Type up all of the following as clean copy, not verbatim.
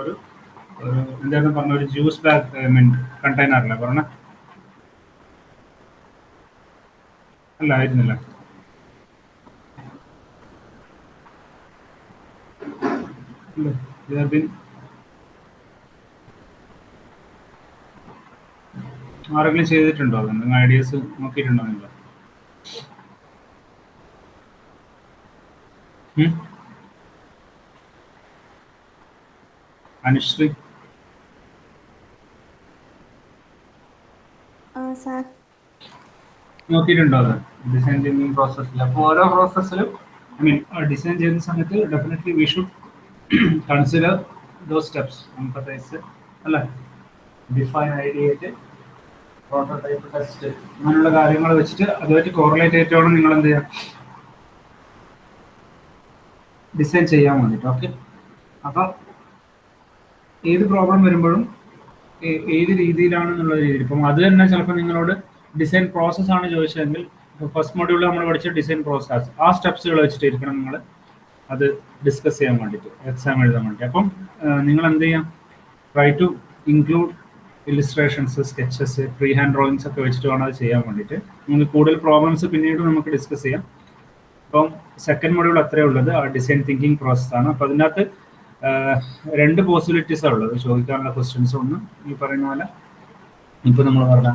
ഒരു എന്തായിരുന്നു പറഞ്ഞ ഒരു ജ്യൂസ് ബാഗ് കണ്ടെയ്നറില്ല പറഞ്ഞ അല്ല ആയിരുന്നില്ല. ആരെങ്കിലും ചെയ്തിട്ടുണ്ടോ? അത് നിങ്ങൾ ഐഡിയാസ് നോക്കിയിട്ടുണ്ടോ നിങ്ങൾ? അനുശ്രീ നോക്കിയിട്ടുണ്ടോ അത് ഡിസൈൻ തിങ്കിങ് പ്രോസസ്സിൽ? അപ്പോൾ ഓരോ പ്രോസസ്സിലും ഡിസൈൻ ചെയ്യുന്ന സമയത്ത് definitely we should consider those steps. Emphasise അല്ലേ, ഡിഫൈൻ ഐഡിയേറ്റ്, പ്രോട്ടോടൈപ്പ്, ടെസ്റ്റ്, അങ്ങനെയുള്ള കാര്യങ്ങൾ വെച്ചിട്ട് അതുമായിട്ട് കോറിലേറ്റ് ചെയ്തിട്ടാണ് നിങ്ങൾ എന്ത് ചെയ്യുക, ഡിസൈൻ ചെയ്യാൻ വേണ്ടിയിട്ട്. ഓക്കെ, അപ്പം ഏത് പ്രോബ്ലം വരുമ്പോഴും ഏത് രീതിയിലാണെന്നുള്ള രീതിയിൽ, ഇപ്പം അത് തന്നെ ചിലപ്പോൾ നിങ്ങളോട് ഡിസൈൻ പ്രോസസ്സാണ് ചോദിച്ചതെങ്കിൽ ഫസ്റ്റ് മൊഡ്യൂളിൽ നമ്മൾ പഠിച്ച ഡിസൈൻ പ്രോസസ് ആ സ്റ്റെപ്സുകൾ വെച്ചിട്ടിരിക്കണം നിങ്ങൾ അത് ഡിസ്കസ് ചെയ്യാൻ വേണ്ടിയിട്ട്, എക്സാം എഴുതാൻ വേണ്ടി. അപ്പം നിങ്ങൾ എന്ത് ചെയ്യാം, try to include illustrations, sketches, free hand drawings ഒക്കെ വെച്ചിട്ട് വേണം അത് ചെയ്യാൻ വേണ്ടിയിട്ട്. നിങ്ങൾക്ക് കൂടുതൽ പ്രോബ്ലംസ് പിന്നീട് നമുക്ക് ഡിസ്കസ് ചെയ്യാം. അപ്പം സെക്കൻഡ് മൊഡ്യൂൾ അത്രേ ഉള്ളത്, ആ ഡിസൈൻ തിങ്കിങ് പ്രോസസ്സാണ്. അപ്പോൾ അതിനകത്ത് രണ്ട് പോസിബിലിറ്റീസാണ് ഉള്ളത് ചോദിക്കാനുള്ള ക്വസ്റ്റ്യൻസ്. ഒന്ന് ഈ പറയുന്ന പോലെ ഇപ്പോൾ നമ്മൾ പറഞ്ഞ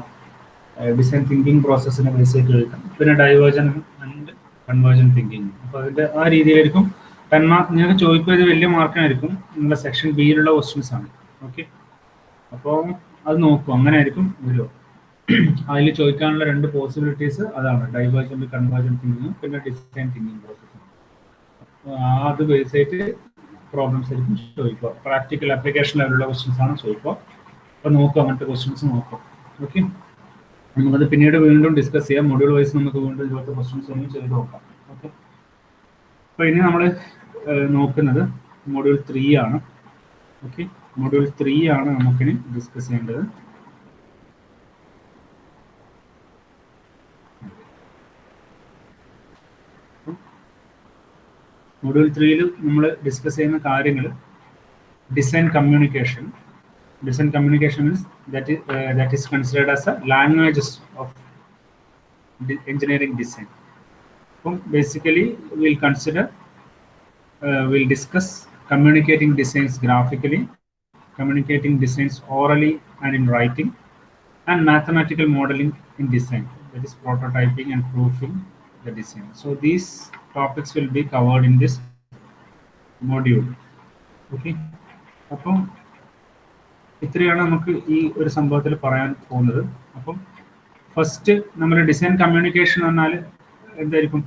ഡിസൈൻ തിങ്കിങ് പ്രോസസ്സിനെ ബേസ് ചെയ്ത് ചോദിക്കാം, പിന്നെ ഡൈവേർജൻ ആൻഡ് കൺവേർജൻ തിങ്കിങ്. അപ്പോൾ അതിൻ്റെ ആ രീതിയിലായിരിക്കും 10 മാർക്ക് നിങ്ങൾക്ക് ചോദിക്കുക. ഇത് വലിയ മാർക്കിനായിരിക്കും, നിങ്ങളുടെ സെക്ഷൻ ബിയിലുള്ള ക്വസ്റ്റ്യൻസ് ആണ്. ഓക്കെ, അപ്പോൾ അത് നോക്കും, അങ്ങനെ ആയിരിക്കും വരുമോ. അതിൽ ചോദിക്കാനുള്ള രണ്ട് പോസിബിലിറ്റീസ് അതാണ്, ഡൈവേർജൻറ്റ് കൺവേർജൻ തിങ്കിങ്ങും പിന്നെ ഡിസൈൻ തിങ്കിങ് പ്രോസസ്സും. അത് ബേസ് ചെയ്തിട്ട് പ്രോബ്ലംസ് ആയിരിക്കും ചോദിക്കുക. പ്രാക്ടിക്കൽ ആപ്ലിക്കേഷൻ ലെവലുള്ള ക്വസ്റ്റ്യൻസ് ആണ് ചോദിക്കുക. അപ്പോൾ നോക്കുക, അങ്ങനത്തെ ക്വസ്റ്റ്യൻസ് നോക്കുക. ഓക്കെ, നമുക്കത് പിന്നീട് വീണ്ടും ഡിസ്കസ് ചെയ്യാം. മൊഡ്യൂൾ വൈസ് നമുക്ക് വീണ്ടും ഇതുപോലത്തെ ക്വസ്റ്റ്യൻസ് ഒന്നും ചെയ്ത് നോക്കാം. ഓക്കെ, അപ്പോൾ ഇനി നമ്മൾ നോക്കുന്നത് മൊഡ്യൂൾ 3 ആണ്. ഓക്കെ, മൊഡ്യൂൾ 3 ആണ് നമുക്കിനി ഡിസ്കസ് ചെയ്യേണ്ടത്. മൊഡ്യൂൾ 3 നമ്മൾ ഡിസ്കസ് ചെയ്യുന്ന കാര്യങ്ങൾ design communication. Design communication is that is considered as a languages of engineering design. So basically we'll discuss communicating designs graphically, communicating designs orally and in writing, and mathematical modeling in design, that is prototyping and proofing the design. So these topics will be covered in this module. Okay, അപ്പം ഇത്രയാണ് നമുക്ക് ഈ ഒരു സംഭവത്തിൽ പറയാൻ പോകുന്നത്. അപ്പം first നമ്മൾ ഡിസൈൻ കമ്മ്യൂണിക്കേഷൻ എന്ന് പറഞ്ഞാൽ എന്തായിരിക്കും,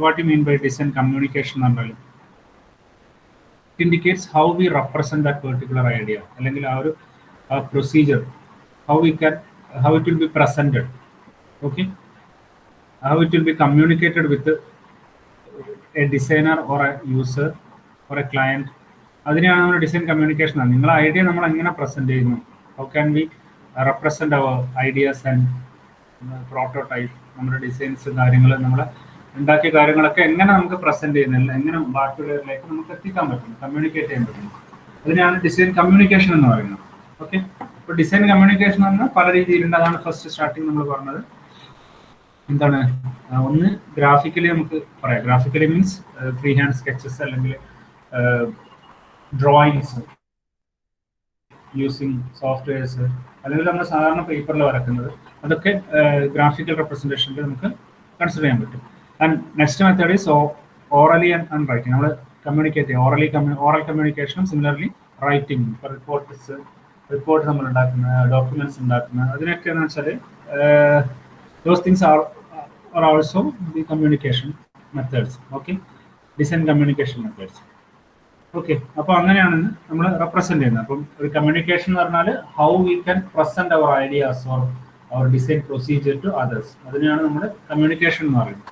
what you mean by design communication എന്ന് പറഞ്ഞാൽ indicates how we represent that particular idea, അല്ലെങ്കിൽ ആ ഒരു procedure, how it will be presented. Okay, how it will be communicated with a designer or a user or a client. അതിനെയാണ് നമ്മൾ design communication ആണ്. നിങ്ങളെ idea നമ്മൾ എങ്ങനെ present ചെയ്യുന്നു, how can we represent our ideas and prototype, നമ്മുടെ designs, കാര്യങ്ങൾ, നമ്മൾ ഉണ്ടാക്കിയ കാര്യങ്ങളൊക്കെ എങ്ങനെ നമുക്ക് പ്രസന്റ് ചെയ്യുന്നില്ല, എങ്ങനെ ബാക്കിയുള്ളവരിലേക്ക് നമുക്ക് എത്തിക്കാൻ പറ്റും, കമ്മ്യൂണിക്കേറ്റ് ചെയ്യാൻ പറ്റും. അതിനാണ് ഡിസൈൻ കമ്മ്യൂണിക്കേഷൻ എന്ന് പറയുന്നത്. ഓക്കെ, അപ്പോൾ ഡിസൈൻ കമ്മ്യൂണിക്കേഷൻ എന്ന് പറഞ്ഞാൽ പല രീതിയിലുണ്ട്. അതാണ് ഫസ്റ്റ് സ്റ്റാർട്ടിങ് നമ്മൾ പറഞ്ഞത്. എന്താണ്, ഒന്ന് ഗ്രാഫിക്കലി നമുക്ക് പറയാം. Graphically means free hand sketches അല്ലെങ്കിൽ ഡ്രോയിങ്സ് യൂസിങ് സോഫ്റ്റ്വെയർസ്, അല്ലെങ്കിൽ നമ്മൾ സാധാരണ പേപ്പറിൽ വരക്കുന്നത്, അതൊക്കെ ഗ്രാഫിക്കൽ റെപ്രസെൻറ്റേഷനിൽ നമുക്ക് കൺസിഡർ ചെയ്യാൻ പറ്റും. And next method is orally and writing. നമ്മൾ കമ്മ്യൂണിക്കേറ്റ് ചെയ്യുക, ഓറൽ കമ്മ്യൂണിക്കേഷനും സിമിലർലി റൈറ്റിംഗ്. ഇപ്പോൾ റിപ്പോർട്ട് നമ്മൾ ഉണ്ടാക്കുന്ന, ഡോക്യുമെന്റ്സ് ഉണ്ടാക്കുന്ന, അതിനൊക്കെ എന്ന് വെച്ചാൽ those things are also the communication methods. Okay, design communication methods. Okay, അപ്പോൾ അങ്ങനെയാണ് നമ്മൾ റെപ്രസെന്റ് ചെയ്യുന്നത്. അപ്പം ഒരു കമ്മ്യൂണിക്കേഷൻ എന്ന് പറഞ്ഞാൽ how we can present our ideas or our design procedure to others, അതിനെയാണ് നമ്മൾ കമ്മ്യൂണിക്കേഷൻ എന്ന് പറയുന്നത്.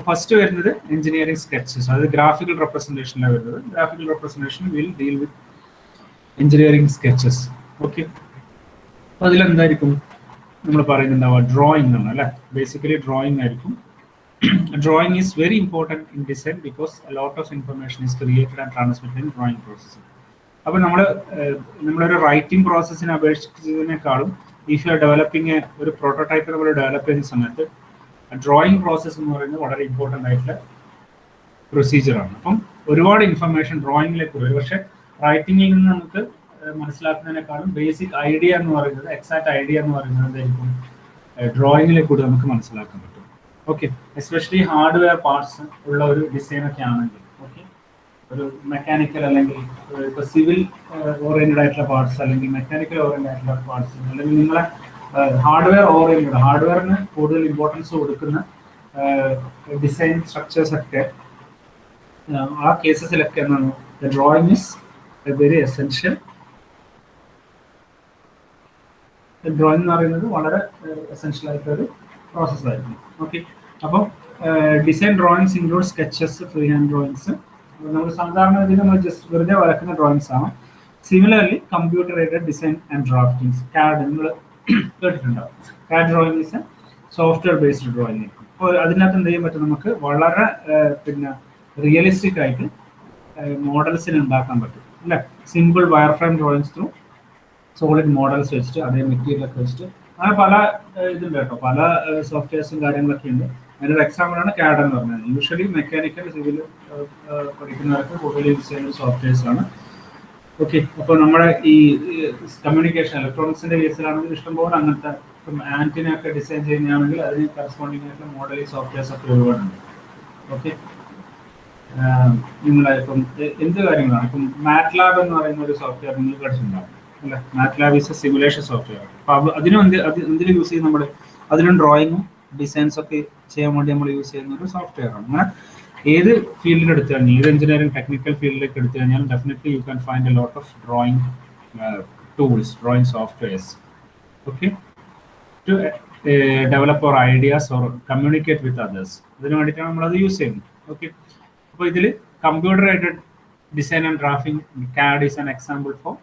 ഫസ്റ്റ് വരുന്നത് എഞ്ചിനീയറിംഗ് സ്കെച്ചസ്, അത് ഗ്രാഫിക്കൽ റെപ്രസെന്റേഷനിലാണ് വരുന്നത്. Graphical representation will deal with engineering sketches. Okay, അപ്പോൾ അതിലെന്തായിരിക്കും നമ്മൾ പറയുന്നുണ്ടാവുക, ഡ്രോയിങ് ആണ് അല്ലേ. ബേസിക്കലി ഡ്രോയിങ് ആയിരിക്കും. Drawing is very important in design because a lot of information is created and transmitted in drawing process. അപ്പോൾ നമ്മളൊരു റൈറ്റിംഗ് പ്രോസസ്സിനെ അപേക്ഷിച്ചതിനേക്കാളും ഇഫ് യു ആർ ഡെവലപ്പിംഗ് ഒരു പ്രോട്ടോടൈപ്പ് നമ്മൾ ഡെവലപ്പ് ചെയ്യുന്ന സമയത്ത് ഡ്രോയിങ് പ്രോസസ്സ് എന്ന് പറയുന്നത് വളരെ ഇമ്പോർട്ടൻ്റ് ആയിട്ടുള്ള പ്രൊസീജിയറാണ്. അപ്പം ഒരുപാട് ഇൻഫർമേഷൻ ഡ്രോയിങ്ങിലേക്ക് വരും. പക്ഷേ റൈറ്റിങ്ങിൽ നിന്ന് നമുക്ക് മനസ്സിലാക്കുന്നതിനേക്കാളും ബേസിക് ഐഡിയ എന്ന് പറയുന്നത്, എക്സാക്ട് ഐഡിയ എന്ന് പറയുന്നത് എന്തായിരിക്കും ഡ്രോയിങ്ങിലെ കൂടി നമുക്ക് മനസ്സിലാക്കാൻ പറ്റും. ഓക്കെ, എസ്പെഷ്യലി ഹാർഡ്വെയർ പാർട്സ് ഉള്ള ഒരു ഡിസൈനൊക്കെ ആണെങ്കിൽ, ഓക്കെ, ഒരു മെക്കാനിക്കൽ അല്ലെങ്കിൽ ഇപ്പോൾ സിവിൽ ഓറിയൻറ്റഡ് ആയിട്ടുള്ള പാർട്സ് അല്ലെങ്കിൽ മെക്കാനിക്കൽ ഓറിയൻറ്റഡ് ആയിട്ടുള്ള പാർട്സ് അല്ലെങ്കിൽ നിങ്ങളെ ഹാർഡ്വെയർ ഓറിയൻറ്റഡ്, ഹാർഡ്വെയറിന് കൂടുതൽ ഇമ്പോർട്ടൻസ് കൊടുക്കുന്ന ഡിസൈൻ സ്ട്രക്ചേഴ്സ് ഒക്കെ ആ കേസസിലൊക്കെ എന്താണ് drawing is a very essential. Drawing എന്ന് പറയുന്നത് വളരെ എസെൻഷ്യൽ ആയിട്ടൊരു പ്രോസസ്സായിരുന്നു. ഓക്കെ, അപ്പോൾ design drawings include sketches, free hand drawings. നമ്മൾ സാധാരണ രീതിയിൽ നമ്മൾ ജസ്റ്റ് വെറുതെ വരക്കുന്ന ഡ്രോയിങ്സ് ആണ്. Similarly computer aided design and draftings, CAD നിങ്ങൾ കേട്ടിട്ടുണ്ടാവും. CAD drawing is a software based drawing. അപ്പോൾ അതിനകത്ത് എന്ത് ചെയ്യാൻ പറ്റും, നമുക്ക് വളരെ റിയലിസ്റ്റിക് ആയിട്ട് മോഡൽസിന് ഉണ്ടാക്കാൻ പറ്റും അല്ലേ. Simple wire frame drawings through solid models വെച്ചിട്ട് അതേ മെറ്റീരിയലൊക്കെ വെച്ചിട്ട് അങ്ങനെ പല ഇതുണ്ട് കേട്ടോ, പല സോഫ്റ്റ്വെയർസും കാര്യങ്ങളൊക്കെ ഉണ്ട്. അതിൻ്റെ ഒരു എക്സാമ്പിളാണ് CAD എന്ന് പറഞ്ഞത്. യൂഷ്വലി മെക്കാനിക്കൽ സിവിൽ പഠിക്കുന്നവർക്ക് കൂടുതൽ യൂസ് ചെയ്യുന്ന സോഫ്റ്റ്വെയർസ് ആണ്. ഓക്കെ, അപ്പോൾ നമ്മുടെ ഈ കമ്മ്യൂണിക്കേഷൻ ഇലക്ട്രോണിക്സിന്റെ കേസിലാണെങ്കിൽ ഇഷ്ടംപോലെ അങ്ങനത്തെ ഇപ്പം ആന്റിനൊക്കെ ഡിസൈൻ ചെയ്യുന്നതാണെങ്കിൽ അതിന് കറസ്പോണ്ടിങ് ആയിട്ടുള്ള മോഡലിംഗ് സോഫ്റ്റ്വെയർസ് ഒക്കെ ഒരുപാടുണ്ട്. ഓക്കെ, നിങ്ങളെ ഇപ്പം എന്ത് കാര്യങ്ങളാണ്, ഇപ്പം മാറ്റ്ലാബ് എന്ന് പറയുന്ന ഒരു സോഫ്റ്റ്വെയർ നിങ്ങൾ പഠിച്ചിട്ടുണ്ടാവും അല്ലെ. MATLAB is A simulation software. അപ്പോൾ അതിനും എന്തിൽ യൂസ് ചെയ്യും നമ്മൾ, അതിനും ഡ്രോയിങ്ങും ഡിസൈൻസ് ഒക്കെ ചെയ്യാൻ വേണ്ടി നമ്മൾ യൂസ് ചെയ്യുന്ന ഒരു സോഫ്റ്റ്വെയർ ആണ്. അങ്ങനെ ഏത് ഫീൽഡിൽ എടുത്തു കഴിഞ്ഞാൽ, ഏത് എഞ്ചിനീയറിംഗ് ടെക്നിക്കൽ ഫീൽഡിലേക്ക് എടുത്തു കഴിഞ്ഞാൽ definitely you can find a lot of drawing tools, drawing softwares. Okay, to develop our ideas or communicate with others. അതിന് വേണ്ടിയിട്ടാണ് നമ്മളത് യൂസ് ചെയ്യുന്നത്. ഓക്കെ, അപ്പോൾ ഇതിൽ computer aided design and drafting, CAD is an example for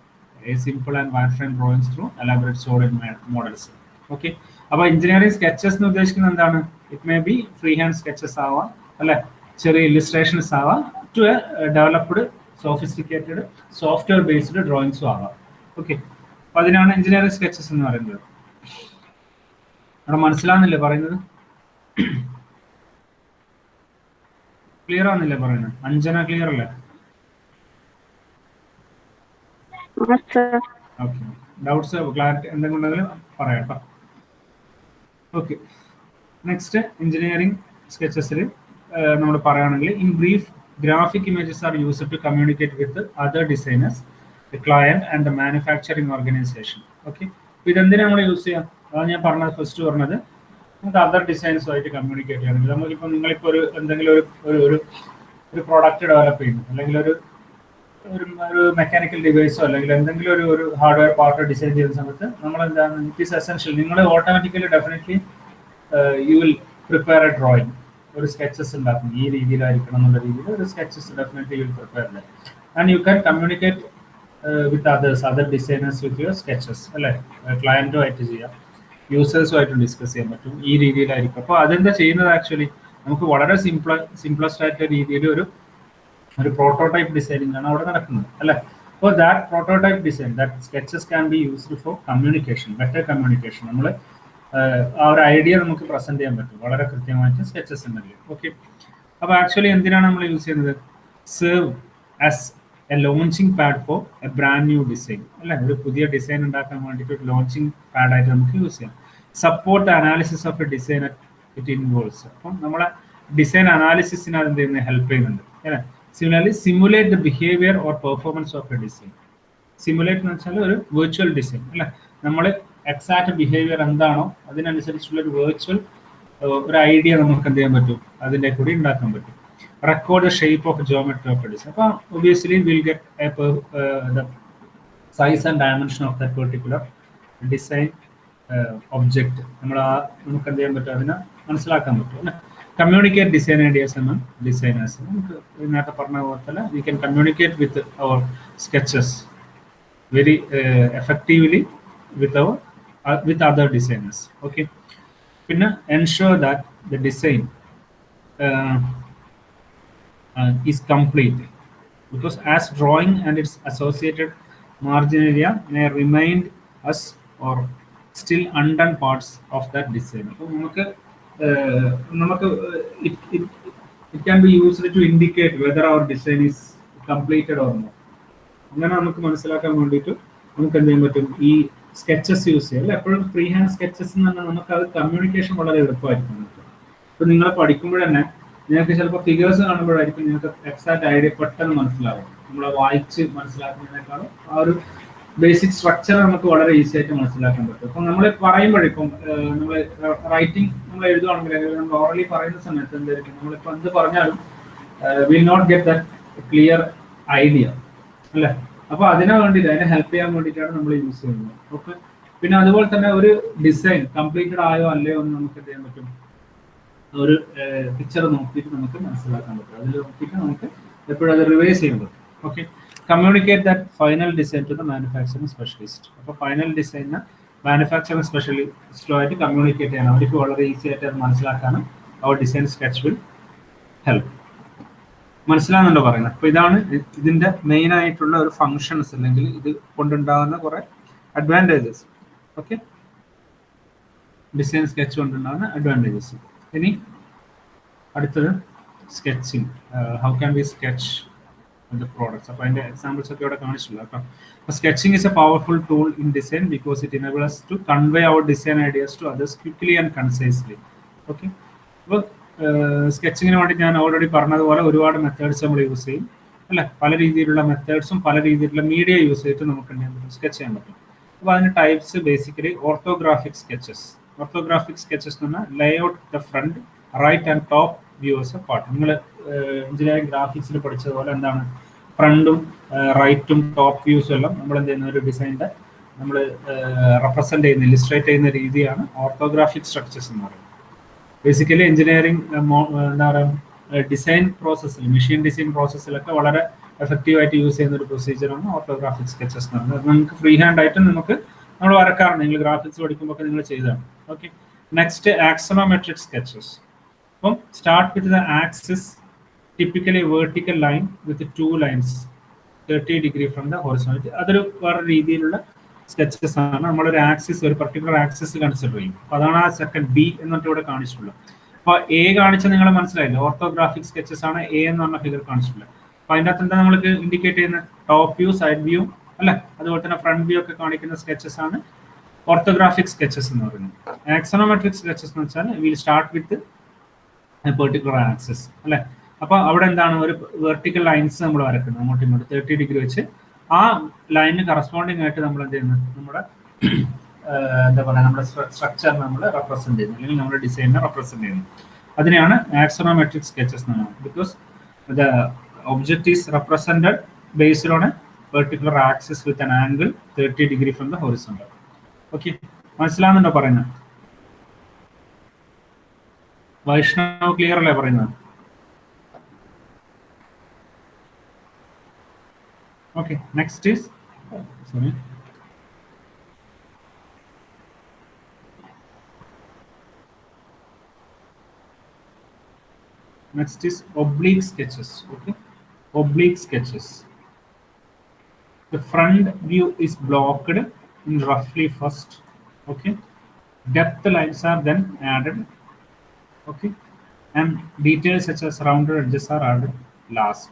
a simple and wireframe drawings through elaborate solid models. Okay, അപ്പോൾ engineering sketches എന്ന് ഉദ്ദേശിക്കുന്നത് എന്താണ്? It may be free hand sketches ആവാം അല്ലെ, ചെറിയ ഇല്ലുസ്ട്രേഷൻസ് ആവാം, to a developed sophisticated software based ഡ്രോയിങ്സും ആവാം. ഓക്കെ, അപ്പോൾ അതിനാണ് എഞ്ചിനീയറിംഗ് സ്കെച്ചസ് എന്ന് പറയുന്നത്. അവിടെ മനസ്സിലാവുന്നില്ലേ പറയുന്നത്? ക്ലിയർ ആവുന്നില്ലേ പറയുന്നത്? അഞ്ജന ക്ലിയർ അല്ലേ? ഓക്കെ, ഡൗട്ട്സ് ക്ലാരിറ്റി എന്തെങ്കിലും ഉണ്ടെങ്കിൽ പറയാം കേട്ടോ. ഓക്കെ, നെക്സ്റ്റ് എഞ്ചിനീയറിംഗ് സ്കെച്ചസിൽ നമ്മൾ പറയുകയാണെങ്കിൽ in brief graphic images are used to communicate with other designers, the client and the manufacturing organisation. Okay, അപ്പോൾ ഇതെന്തിനാണ് നമ്മൾ യൂസ് ചെയ്യാം? അതാണ് ഞാൻ പറഞ്ഞത്, ഫസ്റ്റ് പറഞ്ഞത് നമുക്ക് അതർ ഡിസൈൻസുമായിട്ട് കമ്മ്യൂണിക്കേറ്റ് ചെയ്യണമെങ്കിൽ നമുക്കിപ്പോൾ നിങ്ങളിപ്പോൾ എന്തെങ്കിലും ഒരു പ്രോഡക്റ്റ് ഡെവലപ്പ് ചെയ്യുന്നു, അല്ലെങ്കിൽ ഒരു മെക്കാനിക്കൽ ഡിവൈസോ അല്ലെങ്കിൽ എന്തെങ്കിലും ഒരു ഹാർഡ്വെയർ പാർട്ട് ഡിസൈൻ ചെയ്യുന്ന സമയത്ത് നമ്മൾ എന്താണ്, ഇറ്റ് ഈസ് എസെൻഷ്യൽ, നിങ്ങൾ automatically definitely you will prepare A drawing, ഒരു സ്കെച്ചസ് ഉണ്ടാക്കും, ഈ രീതിയിലായിരിക്കണം എന്നുള്ള രീതിയിൽ ഒരു sketches definitely you will prepare that and you can communicate with other designers with your sketches അല്ലേ. ക്ലയൻറ്റുമായിട്ട് ചെയ്യാം, യൂസേഴ്സുമായിട്ട് ഡിസ്കസ് ചെയ്യാൻ പറ്റും, ഈ രീതിയിലായിരിക്കും. അപ്പോൾ അതെന്താ ചെയ്യുന്നത്, ആക്ച്വലി നമുക്ക് വളരെ സിംപ്ലസ്റ്റ് ആയിട്ടുള്ള രീതിയിൽ ഒരു പ്രോട്ടോടൈപ്പ് ഡിസൈനിങ് ആണ് അവിടെ നടക്കുന്നത് അല്ലേ. അപ്പോൾ that prototype design, that sketches can be used for communication, better communication. നമ്മൾ ആ ഒരു ഐഡിയ നമുക്ക് പ്രസന്റ് ചെയ്യാൻ പറ്റും വളരെ കൃത്യമായിട്ട് സ്കെച്ചസ് ഉണ്ടെങ്കിൽ. ഓക്കെ, അപ്പോൾ ആക്ച്വലി എന്തിനാണ് നമ്മൾ യൂസ് ചെയ്യുന്നത്? Serve as a launching pad for a brand new design അല്ലെ. ഒരു പുതിയ ഡിസൈൻ ഉണ്ടാക്കാൻ വേണ്ടിയിട്ട് ഒരു ലോഞ്ചിങ് പാഡായിട്ട് നമുക്ക് യൂസ് ചെയ്യാം. Support analysis of a design it involves. അപ്പം നമ്മളെ ഡിസൈൻ അനാലിസിസിന് അത് എന്ത് ചെയ്യുന്നത്, ഹെൽപ്പ് ചെയ്യുന്നുണ്ട് അല്ലേ. Similarly simulate the behaviour or performance of a design. Simulate എന്ന് വെച്ചാൽ ഒരു വെർച്വൽ ഡിസൈൻ അല്ലെ. നമ്മൾ എക്സാക്ട് ബിഹേവിയർ എന്താണോ അതിനനുസരിച്ചുള്ള ഒരു വെർച്വൽ ഒരു ഐഡിയ നമുക്ക് എന്ത് ചെയ്യാൻ പറ്റും, അതിൻ്റെ കൂടി ഉണ്ടാക്കാൻ പറ്റും. Record the shape of geometry of a design. അപ്പോൾ obviously will get the size and dimension of that particular design object. നമുക്ക് എന്ത് ചെയ്യാൻ പറ്റും, അതിനെ മനസ്സിലാക്കാൻ പറ്റും അല്ലേ. കമ്മ്യൂണിക്കേറ്റ് ഡിസൈൻ ഐഡിയാസ് എന്ന ഡിസൈനേഴ്സ്. നമുക്ക് നേരത്തെ പറഞ്ഞ പോലെ തന്നെ we can communicate with our sketches very effectively with other designers. Okay, പിന്നെ ensure that the design is complete because as drawing and its associated margin area may remind us or still undone parts of that design. അപ്പോൾ നമുക്ക് it, it, it can be used to indicate whether our design is completed or not. അങ്ങനെ നമുക്ക് മനസ്സിലാക്കാൻ വേണ്ടിയിട്ട് നമുക്ക് എന്ത് ചെയ്യാൻ പറ്റും, ഈ സ്കെച്ചസ് യൂസ് ചെയ്യാം അല്ലെ. എപ്പോഴും ഫ്രീ ഹാൻഡ് സ്കെച്ചസ് എന്ന് പറഞ്ഞാൽ നമുക്ക് അത് കമ്മ്യൂണിക്കേഷൻ വളരെ എളുപ്പമായിരിക്കും. ഇപ്പൊ നിങ്ങൾ പഠിക്കുമ്പോൾ തന്നെ നിങ്ങൾക്ക് ചിലപ്പോൾ ഫിഗേഴ്സ് കാണുമ്പോഴായിരിക്കും നിങ്ങൾക്ക് എക്സാക്ട് ഐഡിയ പെട്ടെന്ന് മനസ്സിലാവും. നമ്മളെ വായിച്ച് മനസ്സിലാക്കുന്നതിനേക്കാളും ആ ഒരു ബേസിക് സ്ട്രക്ചർ നമുക്ക് വളരെ ഈസി ആയിട്ട് മനസ്സിലാക്കാൻ പറ്റും. അപ്പം നമ്മൾ പറയുമ്പോഴിപ്പം നമ്മൾ റൈറ്റിംഗ് നമ്മൾ എഴുതുകയാണെങ്കിൽ അല്ലെങ്കിൽ നമ്മൾ ഓറലി പറയുന്ന സമയത്ത് എന്തായിരിക്കും, നമ്മളിപ്പോൾ എന്ത് പറഞ്ഞാലും will not get that clear idea അല്ലേ. അപ്പൊ അതിനെ വേണ്ടിയിട്ട് അതിനെ ഹെൽപ്പ് ചെയ്യാൻ വേണ്ടിയിട്ടാണ് നമ്മൾ യൂസ് ചെയ്യുന്നത്. ഓക്കെ. പിന്നെ അതുപോലെ തന്നെ ഒരു ഡിസൈൻ കംപ്ലീറ്റഡ് ആയോ അല്ലയോ എന്ന് നമുക്ക് എന്ത് ചെയ്യാൻ പറ്റും, ഒരു പിക്ചർ നോക്കിയിട്ട് നമുക്ക് മനസ്സിലാക്കാൻ പറ്റും. അതിൽ നോക്കിയിട്ട് നമുക്ക് എപ്പോഴും അത് റിവൈസ് ചെയ്യാൻ പറ്റും. Okay. Communicate that final design to the manufacturing specialist. അപ്പോൾ ഫൈനൽ ഡിസൈനിന് മാനുഫാക്ചറിംഗ് സ്പെഷ്യലിസ്റ്റുമായിട്ട് കമ്മ്യൂണിക്കേറ്റ് ചെയ്യണം. അവർക്ക് വളരെ ഈസി ആയിട്ട് അത് മനസ്സിലാക്കാനും അവർ ഡിസൈൻ സ്കെച്ച് വിൽ ഹെൽപ്പ്. മനസ്സിലാകുന്നുണ്ടോ പറയുന്നത്? അപ്പോൾ ഇതാണ് ഇതിന്റെ മെയിൻ ആയിട്ടുള്ള ഒരു ഫങ്ഷൻസ്, അല്ലെങ്കിൽ ഇത് കൊണ്ടുണ്ടാകുന്ന കുറെ അഡ്വാൻറ്റേജസ്. ഓക്കെ. ഡിസൈൻ സ്കെച്ച് കൊണ്ടുണ്ടാകുന്ന അഡ്വാൻറ്റേജസ്. ഇനി അടുത്തത് sketching. How can V sketch the products. അപ്പോൾ അതിന്റെ എക്സാമ്പിൾസ് ഒക്കെ ഇവിടെ കാണിച്ചില്ല കേട്ടോ. Sketching is A powerful tool in design because it enable us to convey our design ideas to others quickly and concisely. Okay. അപ്പോൾ സ്കെച്ചിങ്ങിന് വേണ്ടി ഞാൻ ഓൾറെഡി പറഞ്ഞതുപോലെ ഒരുപാട് മെത്തേഡ്സ് നമ്മൾ യൂസ് ചെയ്യും അല്ലെ. പല രീതിയിലുള്ള മെത്തേഡ്സും പല രീതിയിലുള്ള മീഡിയ യൂസ് ചെയ്തിട്ട് നമുക്ക് എന്ത് ചെയ്യാൻ പറ്റും, സ്കെച്ച് ചെയ്യാൻ പറ്റും. അപ്പോൾ അതിന്റെ types basically orthographic sketches. Orthographic sketches എന്ന് പറഞ്ഞാൽ lay the front right and top views of part. നിങ്ങൾ എഞ്ചിനീയറിംഗ് ഗ്രാഫിക്സിൽ പഠിച്ചതുപോലെ എന്താണ്, ഫ്രണ്ടും റൈറ്റും ടോപ്പ് വ്യൂസും എല്ലാം നമ്മൾ എന്ത് ചെയ്യുന്ന ഒരു ഡിസൈനിന്റെ നമ്മൾ റെപ്രസെന്റ് ചെയ്യുന്ന ഇലിസ്ട്രേറ്റ് ചെയ്യുന്ന രീതിയാണ് ഓർത്തോഗ്രാഫിക് സ്ട്രക്ചേഴ്സ് എന്ന് പറയുന്നത്. ബേസിക്കലി എഞ്ചിനീയറിംഗ് എന്താ പറയുക ഡിസൈൻ പ്രോസസ്സിൽ, മെഷീൻ ഡിസൈൻ പ്രോസസ്സിലൊക്കെ വളരെ എഫക്റ്റീവായിട്ട് യൂസ് ചെയ്യുന്ന ഒരു പ്രൊസീജിയറാണ് ഓർത്തോഗ്രാഫിക് സ്കെച്ചസ് എന്ന് പറയുന്നത്. അത് നമുക്ക് ഫ്രീ ഹാൻഡ് ആയിട്ട് നമ്മൾ വരക്കാറുണ്ട്. നിങ്ങൾ ഗ്രാഫിക്സ് പഠിക്കുമ്പോൾ ഒക്കെ നിങ്ങൾ ചെയ്തതാണ്. ഓക്കെ. Next axonometric sketches. അപ്പം start with the axis, typically vertical line with 2 lines 30 degree from the horizontal. അതൊരു വേറെ രീതിയിലുള്ള സ്കെച്ചസ് ആണ്. നമ്മളൊരു ആക്സിസ്, ഒരു പർട്ടിക്കുലർ ആക്സിസ് കൺസിഡർ ചെയ്യും. അപ്പോൾ അതാണ് ആ സെക്കൻഡ് ബി എന്നിട്ട് ഇവിടെ കാണിച്ചിട്ടുള്ളത്. അപ്പോൾ എ കാണിച്ച നിങ്ങൾ മനസ്സിലായില്ല, ഓർത്തോഗ്രാഫിക് സ്കെച്ചസ് ആണ് എ എന്ന് പറഞ്ഞ ഫിഗർ കാണിച്ചിട്ടുള്ളത്. അപ്പോൾ അതിൻ്റെ അകത്ത് എന്താ നമ്മൾക്ക് ഇൻഡിക്കേറ്റ് ചെയ്യുന്ന ടോപ്പ് വ്യൂ, സൈഡ് വ്യൂ അല്ലെ, അതുപോലെ തന്നെ ഫ്രണ്ട് വ്യൂ ഒക്കെ കാണിക്കുന്ന സ്കെച്ചസ് ആണ് ഓർത്തോഗ്രാഫിക് സ്കെച്ചസ് എന്ന് പറയുന്നത്. ആക്സോണോമെട്രിക് സ്കെച്ചസ് എന്ന് വെച്ചാൽ will start with particular axis അല്ലെ. അപ്പൊ അവിടെ എന്താണ്, ഒരു വെർട്ടിക്കൽ ലൈൻസ് നമ്മൾ വരക്കുന്നത് അങ്ങോട്ടും ഇങ്ങോട്ട് 30 ഡിഗ്രി വെച്ച്. ആ ലൈനിന് കറസ്പോണ്ടിങ് ആയിട്ട് നമ്മൾ എന്ത് ചെയ്യുന്നത്, നമ്മുടെ എന്താ പറയുക, നമ്മുടെ സ്ട്രക്ചർ നമ്മൾ റെപ്രസെന്റ് ചെയ്യുന്നു, അല്ലെങ്കിൽ നമ്മുടെ ഡിസൈനിനെ റെപ്രസെന്റ് ചെയ്യുന്നു. അതിനെയാണ് ആക്സോണോമെട്രിക് സ്കെച്ചസ് എന്ന് പറയുന്നത്. Because the object is represented based on A particular axis with an angle 30 degree from the horizontal. Okay. മനസ്സിലാവുന്നുണ്ടോ പറയുന്നത്? വൈഷ്ണവ് ക്ലിയർ അല്ലേ പറയുന്നത്? Okay, next is sorry. Next is oblique sketches. Okay, oblique sketches. The front view is blocked in roughly first. Okay, depth lines are then added. Okay, and details such as rounded edges are added last.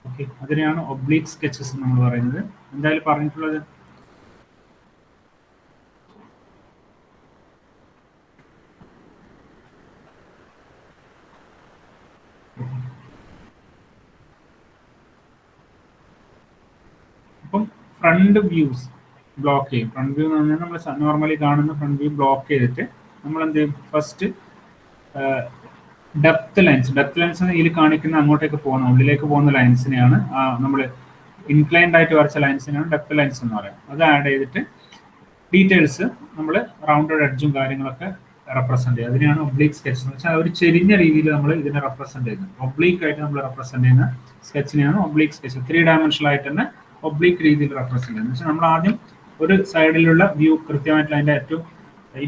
Okay. അതിനെയാണ് oblique sketches നമ്മൾ പറയുന്നത്. എന്തായാലും പറഞ്ഞിട്ടുള്ളത് അപ്പം front views block ചെയ്യും. Front view എന്ന് പറഞ്ഞാൽ നമ്മൾ നോർമലി കാണുന്ന ഫ്രണ്ട് വ്യൂ ബ്ലോക്ക് ചെയ്തിട്ട് നമ്മൾ എന്ത് ചെയ്യും, ഫസ്റ്റ് ഡെപ്ത് ലൈൻസ് ഇതിൽ കാണിക്കുന്ന അങ്ങോട്ടേക്ക് പോകുന്ന ഉള്ളിലേക്ക് പോകുന്ന ലൈൻസിനെയാണ് നമ്മൾ ഇൻക്ലൈൻഡ് ആയിട്ട് വരച്ച ലൈൻസിനാണ് ഡെപ്ത് ലൈൻസ് എന്ന് പറയാം. അത് ആഡ് ചെയ്തിട്ട് ഡീറ്റെയിൽസ് നമ്മൾ റൗണ്ടഡ് എഡ്ജും കാര്യങ്ങളൊക്കെ റെപ്രസെന്റ് ചെയ്യുക. അതിനെയാണ് ഒബ്ലീക്ക് സ്കെച്ച് എന്ന് വെച്ചാൽ ഒരു ചെരിഞ്ഞ രീതിയിൽ നമ്മൾ ഇതിനെ റെപ്രസെന്റ് ചെയ്യുന്നത്. ഒബ്ലീക്ക് ആയിട്ട് നമ്മൾ റെപ്രസെന്റ് ചെയ്യുന്ന സ്കെച്ചിനെയാണ് ഒബ്ലീക്ക് സ്കെച്ച്. 3 ഡയമെൻഷണൽ ആയിട്ട് തന്നെ ഒബ്ലീക്ക് രീതിയിൽ റെപ്രസെന്റ് ചെയ്യുന്നത്. വെച്ചാൽ നമ്മൾ ആദ്യം ഒരു സൈഡിലുള്ള വ്യൂ കൃത്യമായിട്ടുള്ള അതിന്റെ ഏറ്റവും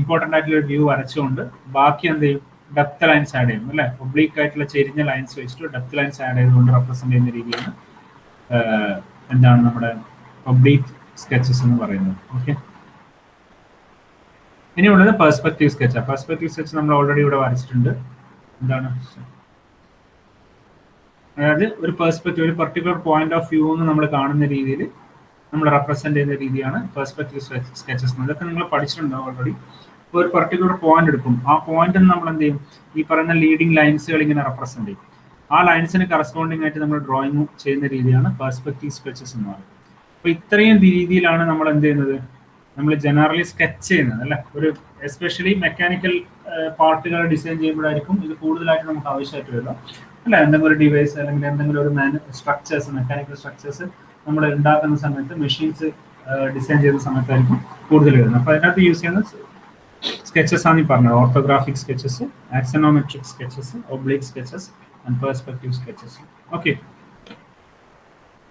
ഇമ്പോർട്ടൻ്റ് ആയിട്ടുള്ള വ്യൂ വരച്ചുകൊണ്ട് ബാക്കി എന്ത് ചെയ്യും, ഡെപ്ത് ലൈൻസ് ആഡ് ചെയ്യും അല്ലെ. ഒബ്ലീക്ക് ആയിട്ടുള്ള ചെരിഞ്ഞ ലൈൻസ് വെച്ചിട്ട് ഡെപ്ത് ലൈൻസ് ആഡ് ചെയ്തുകൊണ്ട് റെപ്രസെന്റ് ചെയ്യുന്ന രീതിയാണ് എന്താണ് നമ്മുടെ ഒബ്ലീക്ക് സ്കെച്ചസ് എന്ന് പറയുന്നത്. ഓക്കെ, ഇനിയുള്ളത് പെർസ്പെക്റ്റീവ് സ്കെച്ച്. പെർസ്പെക്റ്റീവ് സ്കെച്ച് നമ്മൾ ഓൾറെഡി ഇവിടെ വരച്ചിട്ടുണ്ട്. എന്താണ്, അതായത് ഒരു പെർസ്പെക്റ്റീവ്, ഒരു പർട്ടിക്കുലർ പോയിന്റ് ഓഫ് വ്യൂ എന്ന് നമ്മൾ കാണുന്ന രീതിയിൽ നമ്മൾ റെപ്രസെന്റ് ചെയ്യുന്ന രീതിയാണ് പെർസ്പെക്റ്റീവ് സ്കെച്ചസ്. ഇതൊക്കെ നിങ്ങൾ പഠിച്ചിട്ടുണ്ടാവും ഓൾറെഡി. ഇപ്പോൾ ഒരു പർട്ടിക്കുലർ പോയിന്റ് എടുക്കും, ആ പോയിന്റ് നമ്മൾ എന്ത് ചെയ്യും, ഈ പറയുന്ന ലീഡിങ് ലൈൻസുകൾ ഇങ്ങനെ റെപ്രസെന്റ് ചെയ്യും. ആ ലൈൻസിന് കറസ്പോണ്ടിങ് ആയിട്ട് നമ്മൾ ഡ്രോയിങ് ചെയ്യുന്ന രീതിയാണ് പെർസ്പെക്റ്റീവ് സ്കെച്ചസ് എന്ന് പറയുന്നത്. അപ്പോൾ ഇത്രയും രീതിയിലാണ് നമ്മൾ എന്ത് ചെയ്യുന്നത്, നമ്മൾ ജനറലി സ്കെച്ച് ചെയ്യുന്നത് അല്ലെ. ഒരു എസ്പെഷ്യലി മെക്കാനിക്കൽ പാർട്ടുകൾ ഡിസൈൻ ചെയ്യുമ്പോഴായിരിക്കും ഇത് കൂടുതലായിട്ട് നമുക്ക് ആവശ്യമായിട്ട് വരിക അല്ല. എന്തെങ്കിലും ഒരു ഡിവൈസ് അല്ലെങ്കിൽ എന്തെങ്കിലും ഒരു സ്ട്രക്ചേഴ്സ്, മെക്കാനിക്കൽ സ്ട്രക്ചേഴ്സ് നമ്മൾ ഉണ്ടാക്കുന്ന സമയത്ത്, മെഷീൻസ് ഡിസൈൻ ചെയ്യുന്ന സമയത്തായിരിക്കും കൂടുതൽ വരുന്നത്. അപ്പോൾ അതിനകത്ത് യൂസ് ചെയ്യുന്ന സ്കെച്ചസ് ആണ് ഈ പറഞ്ഞത്. Orthographic sketches, axonometric sketches, oblique sketches and perspective sketches. Okay,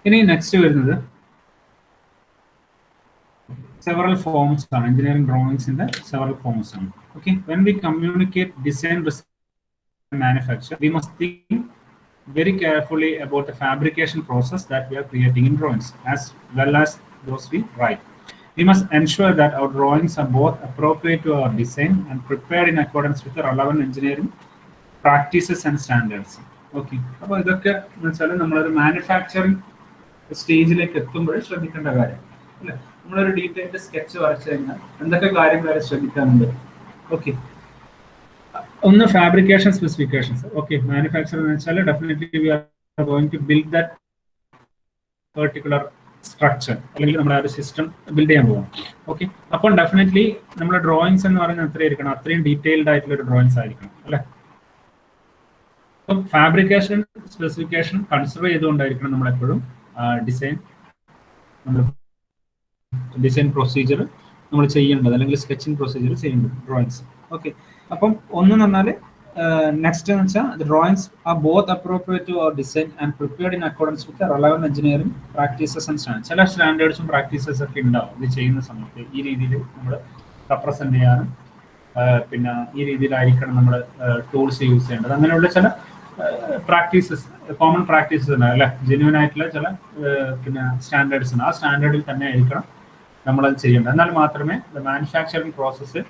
ഇനി നെക്സ്റ്റ് വരുന്നത് several forms ആണ്. engineering drawings in the several forms ആണ്. Okay, when we communicate design, manufacture, we must think very carefully about the fabrication process that we are creating in drawings as well as those we write. We must ensure that our drawings are both appropriate to our design and prepared in accordance with the relevant engineering practices and standards. Okay, അപ്പോൾ ഇതൊക്കെ എന്ന് വെച്ചാൽ നമ്മളൊരു manufacturing സ്റ്റേജിലേക്ക് എത്തുമ്പോൾ ശ്രദ്ധിക്കേണ്ട കാര്യം അല്ലേ. നമ്മളൊരു ഡീറ്റെയിൽഡ് സ്കെച്ച് വരച്ചു കഴിഞ്ഞാൽ എന്തൊക്കെ കാര്യങ്ങൾ വരെ ശ്രദ്ധിക്കാനുണ്ട്. ഓക്കെ, ഒന്ന് ഫാബ്രിക്കേഷൻ സ്പെസിഫിക്കേഷൻസ്. ഓക്കെ, മാനുഫാക്ചർ എന്ന് വെച്ചാൽ definitely we are going to build that particular structure, അല്ലെങ്കിൽ നമ്മുടെ ആ ഒരു സിസ്റ്റം ബിൽഡ് ചെയ്യാൻ പോകും. ഓക്കെ, അപ്പോൾ ഡെഫിനറ്റ്ലി നമ്മുടെ ഡ്രോയിങ്സ് എന്ന് പറയുന്നത് എത്രയായിരിക്കണം, അത്രയും ഡീറ്റെയിൽഡ് ആയിട്ടുള്ള ഒരു ഡ്രോയിങ്സ് ആയിരിക്കണം അല്ലെ. അപ്പം ഫാബ്രിക്കേഷൻ സ്പെസിഫിക്കേഷൻ കൺസിഡർ ചെയ്തുകൊണ്ടായിരിക്കണം നമ്മളെപ്പോഴും ഡിസൈൻ പ്രൊസീജിയർ നമ്മൾ ചെയ്യേണ്ടത്, അല്ലെങ്കിൽ സ്കെച്ചിങ് പ്രൊസീജിയർ ചെയ്യേണ്ടത് ഡ്രോയിങ്സ്. ഓക്കെ, അപ്പം ഒന്നെന്ന് പറഞ്ഞാൽ നെക്സ്റ്റ് എന്ന് വെച്ചാൽ drawings are both appropriate to our design and prepared in accordance with relevant engineering practices and standards. ചില സ്റ്റാൻഡേർഡ്സും പ്രാക്ടീസസ് ഒക്കെ ഉണ്ടാവും ഇത് ചെയ്യുന്ന സമയത്ത്. ഈ രീതിയിൽ നമ്മൾ റെപ്രസെന്റ് ചെയ്യാനും പിന്നെ ഈ രീതിയിലായിരിക്കണം നമ്മൾ ടൂൾസ് യൂസ് ചെയ്യേണ്ടത്. അങ്ങനെയുള്ള ചില പ്രാക്ടീസസ്, കോമൺ പ്രാക്ടീസസ് ഉണ്ട് അല്ലെ, ജെന്യുവൻ ആയിട്ടുള്ള ചില പിന്നെ സ്റ്റാൻഡേർഡ്സ് ഉണ്ട്. ആ സ്റ്റാൻഡേർഡിൽ തന്നെ ആയിരിക്കണം നമ്മളത് ചെയ്യേണ്ടത്. എന്നാൽ മാത്രമേ മാനുഫാക്ചറിങ് പ്രോസസ്സ്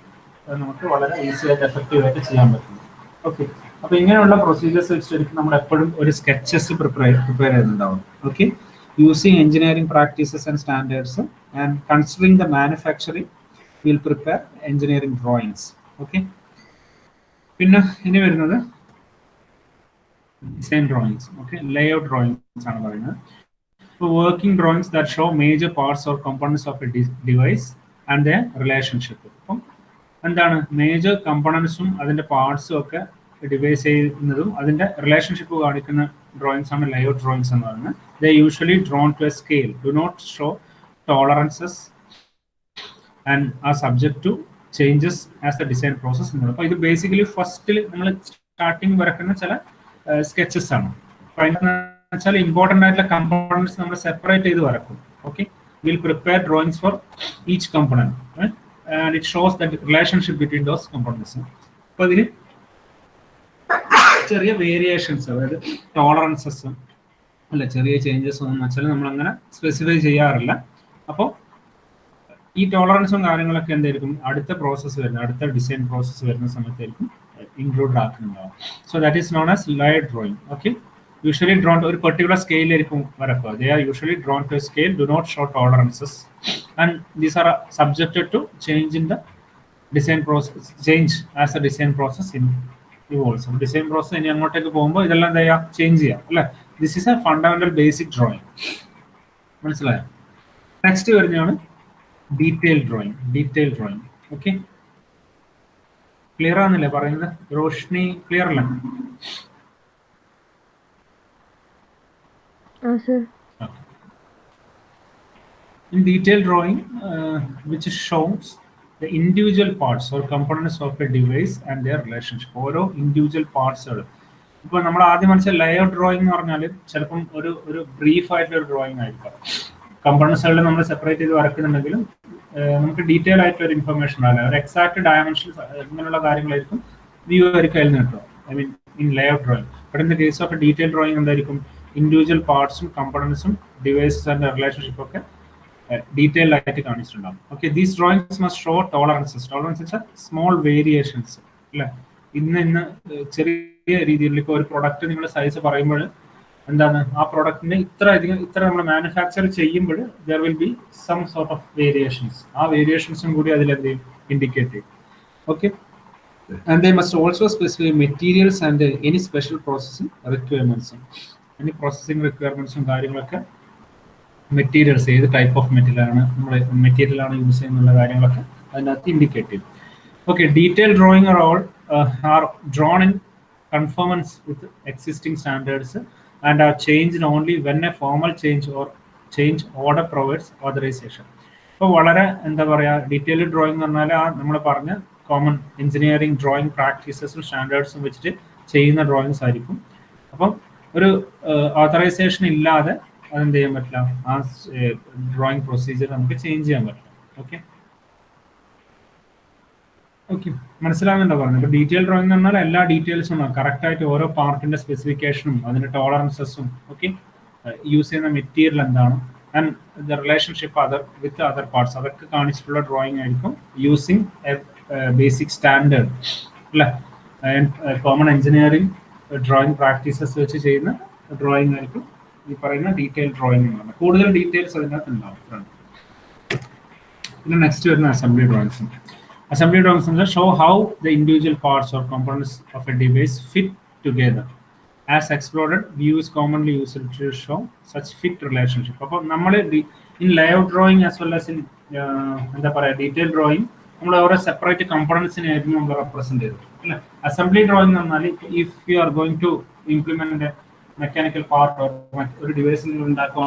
നമുക്ക് വളരെ ഈസി ആയിട്ട് എഫക്റ്റീവ് ആയിട്ട് ചെയ്യാൻ പറ്റും. ഓക്കെ, അപ്പോൾ ഇങ്ങനെയുള്ള പ്രൊസീജിയേഴ്സ് വെച്ചിട്ടായിരിക്കും നമ്മൾ എപ്പോഴും ഒരു സ്കെച്ചസ് പ്രിപ്പയർ ചെയ്യുന്നുണ്ടാവും. Okay, using engineering practices and standards and considering the manufacturing will prepare engineering drawings. Okay, പിന്നെ ഇനി വരുന്നത് design drawings. Okay, layout drawings ആണ് പറയുന്നത്. Working drawings that show major parts or components of A device and the relationship. അപ്പം എന്താണ് major കമ്പോണൻസും അതിന്റെ പാർട്സും ഒക്കെ device ചെയ്യുന്നതും അതിന്റെ റിലേഷൻഷിപ്പ് കാണിക്കുന്ന ഡ്രോയിങ്സ് ആണ് ലേഔട്ട് ഡ്രോയിങ്സ് എന്ന് പറയുന്നത്. They usually drawn to a scale, do not show tolerances and are subject to changes as the design process എന്ന് പറയുന്നത്. അപ്പോൾ ഇത് ബേസിക്കലി ഫസ്റ്റിൽ നമ്മൾ സ്റ്റാർട്ടിങ് വരക്കുന്ന ചില സ്കെച്ചസ് ആണ്. വെച്ചാൽ ഇമ്പോർട്ടൻ്റ് ആയിട്ടുള്ള കമ്പോണൻസ് നമ്മൾ സെപ്പറേറ്റ് ചെയ്ത് വരക്കും. Okay, will prepare drawings for each component and it shows the relationship between those components. അപ്പോൾ ഇതിന് ചെറിയ വേരിയേഷൻസ്, അതായത് ടോളറൻസസ് അല്ല ചെറിയ ചേഞ്ചസ് ഒന്നും വെച്ചാൽ നമ്മൾ അങ്ങനെ സ്പെസിഫൈ ചെയ്യാറില്ല. അപ്പോൾ ഈ ടോളറൻസും കാര്യങ്ങളൊക്കെ എന്തായിരിക്കും അടുത്ത പ്രോസസ്സ് വരുന്ന, അടുത്ത ഡിസൈൻ പ്രോസസ്സ് വരുന്ന സമയത്തായിരിക്കും ഇൻക്ലൂഡ് ആക്കുന്നുണ്ടാവും. So that is known as layout drawing. Okay, usually drawn to ഒരു particular scale ആയിരിക്കും വരക്കുക. They are usually drawn to a scale, do not show tolerances, and these are subjected to change in the design process, change as the design process evolves. So design process ഇനി അങ്ങോട്ടേക്ക് പോകുമ്പോൾ ഇതെല്ലാം എന്താ ചെയ്യുക, change ചെയ്യാം അല്ലേ. This is a fundamental basic drawing. മനസ്സിലായോ? Next വരുന്നതാണ് detail drawing. Detail drawing. Okay, clear ആണെന്നല്ലേ പറയുന്നത്? റോഷ്നി ക്ലിയർ അല്ല? In detailed drawing, which shows the individual parts or components of a device and their relationship. ഓരോ individual പാർട്സുകൾ. ഇപ്പോൾ നമ്മൾ ആദ്യം മനസ്സിലായ ലേഔട്ട് ഡ്രോയിങ് എന്ന് പറഞ്ഞാൽ ചിലപ്പം ഒരു ബ്രീഫ് ആയിട്ടുള്ള ഒരു ഡ്രോയിങ് ആയിരിക്കും. കമ്പോണൻസുകളിൽ നമ്മൾ സെപ്പറേറ്റ് ചെയ്ത് വരക്കുന്നുണ്ടെങ്കിലും നമുക്ക് ഡീറ്റെയിൽ ആയിട്ടുള്ള ഒരു ഇൻഫർമേഷൻ ഉണ്ടാവില്ല. ഒരു എക്സാക്ട് ഡയമെൻഷൻസ് ഇങ്ങനെയുള്ള കാര്യങ്ങളായിരിക്കും വ്യൂ ആയിരിക്കും അതിൽ നിന്ന് കിട്ടുക. I mean in layout drawing. But in the case of a detail drawing എന്തായിരിക്കും, ഇൻഡിവിജ്വൽ പാർട്സും കമ്പോണൻസും ഡിവൈസസ് ആൻഡ് റിലേഷൻഷിപ്പ് ഒക്കെ ഡീറ്റെയിൽഡ് ആയിട്ട് കാണിച്ചിട്ടുണ്ടാവും. Okay, these drawings must show tolerances. Tolerance വെച്ചാൽ സ്മോൾ വേരിയേഷൻസ് അല്ലേ. ഇന്ന് ചെറിയ രീതിയിൽ ഇപ്പോൾ ഒരു പ്രൊഡക്റ്റ് നിങ്ങൾ സൈസ് പറയുമ്പോൾ എന്താണ് ആ പ്രൊഡക്റ്റിന് ഇത്ര നമ്മൾ മാനുഫാക്ചർ ചെയ്യുമ്പോൾ there will be some sort of variations. ആ വേരിയേഷൻസും കൂടി അതിലെന്ത് ചെയ്യും, ഇൻഡിക്കേറ്റ് ചെയ്യും. Okay, and they must also specify materials and any special processing requirements. Any processing requirements കാര്യങ്ങളൊക്കെ മെറ്റീരിയൽസ് ഏത് ടൈപ്പ് ഓഫ് മെറ്റീരിയൽ ആണ് യൂസ് ചെയ്യുന്നുള്ള കാര്യങ്ങളൊക്കെ അതിനകത്ത് ഇൻഡിക്കേറ്റ് ചെയ്യും. Okay, detail drawing are drawn in conformance with existing standards and are changed only when a formal change or change order provides authorization. അപ്പോൾ വളരെ എന്താ പറയുക, ഡീറ്റെയിൽഡ് ഡ്രോയിങ് എന്ന് പറഞ്ഞാൽ നമ്മൾ പറഞ്ഞ കോമൺ എഞ്ചിനീയറിംഗ് ഡ്രോയിങ് പ്രാക്ടീസസും സ്റ്റാൻഡേർഡ്സും വെച്ചിട്ട് ചെയ്യുന്ന ഡ്രോയിങ്സ് ആയിരിക്കും. അപ്പം ഒരു ഓതറൈസേഷൻ ഇല്ലാതെ അതെന്ത് ചെയ്യാൻ പറ്റില്ല, ആ ഡ്രോയിങ് പ്രൊസീജിയർ നമുക്ക് ചേഞ്ച് ചെയ്യാൻ പറ്റില്ല. ഓക്കെ ഓക്കെ, മനസ്സിലാകുന്നുണ്ടോ പറഞ്ഞത്? ഇപ്പോൾ ഡീറ്റെയിൽ ഡ്രോയിങ് എന്ന് പറഞ്ഞാൽ എല്ലാ ഡീറ്റെയിൽസും കറക്റ്റ് ആയിട്ട് ഓരോ പാർട്ടിന്റെ സ്പെസിഫിക്കേഷനും അതിന്റെ ടോളറൻസസും ഓക്കെ, യൂസ് ചെയ്യുന്ന മെറ്റീരിയൽ എന്താണ് and the relationship with other parts അതൊക്കെ കാണിച്ചിട്ടുള്ള ഡ്രോയിങ് ആയിരിക്കും. യൂസിങ് ബേസിക് സ്റ്റാൻഡേർഡ് അല്ലെ, കോമൺ എഞ്ചിനീയറിംഗ് ഡ്രോയിങ് പ്രാക്ടീസസ് വെച്ച് ചെയ്യുന്ന ഡ്രോയിങ് ആയിരിക്കും ഈ പറയുന്ന ഡീറ്റെയിൽ ഡ്രോയിങ് എന്ന് പറഞ്ഞാൽ. കൂടുതൽ ഡീറ്റെയിൽസ് അതിനകത്ത് ഉണ്ടാവും. പിന്നെ നെക്സ്റ്റ് വരുന്ന assembly drawings. Assembly drawings show how the individual parts or components of a device fit together. As explored, view is commonly used to show such fit relationship. അപ്പോൾ നമ്മൾ in layout drawing as well as in എന്താ പറയുക detail drawing നമ്മൾ ഓരോ separate കമ്പോണൻസിനെ ആയിരുന്നു നമ്മൾ represent ചെയ്തത് അല്ലേ. അസംബ്ലി ഡ്രോയിങ് എന്ന് പറഞ്ഞാൽ if you are going to implement mechanical part ഒരു ഡിവൈസ് നിങ്ങൾ ഉണ്ടാക്കുക,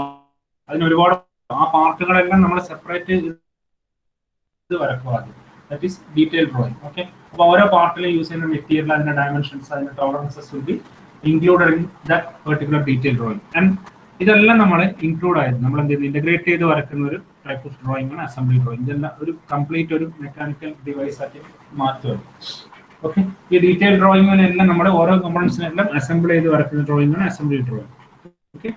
അതിന് ഒരുപാട് ആ പാർട്ടുകളെല്ലാം നമ്മൾ സെപ്പറേറ്റ് ഇത് വരക്കുക ആദ്യം. That is detailed drawing. Okay, അപ്പോൾ ഓരോ പാർട്ടിലും യൂസ് ചെയ്യുന്ന മെറ്റീരിയൽ, അതിന്റെ ഡയമെൻഷൻസ്, അതിന്റെ ടോളറൻസസ് will be included in that particular detailed drawing. And ഇതെല്ലാം നമ്മൾ ഇൻക്ലൂഡ് ആയിരുന്നു, നമ്മൾ എന്ത് ചെയ്യുന്നു, ഇന്റഗ്രേറ്റ് ചെയ്ത് വരക്കുന്ന ഒരു ടൈപ്പ് ഓഫ് ഡ്രോയിങ് ആണ് അസംബ്ലി ഡ്രോയിങ്. ഇതെല്ലാം ഒരു കംപ്ലീറ്റ് ഒരു മെക്കാനിക്കൽ ഡിവൈസ് ആക്കി മാറ്റുകയാണ്. ഓക്കെ, ഈ ഡീറ്റെയിൽ ഡ്രോയിങ്ങിനെല്ലാം നമ്മുടെ ഓരോ കമ്പോണൻസിനെല്ലാം അസംബിൾ ചെയ്ത് വരക്കുന്ന ഡ്രോയിങ് ആണ് അസംബ്ലി ഡ്രോയിങ്. ഓക്കെ,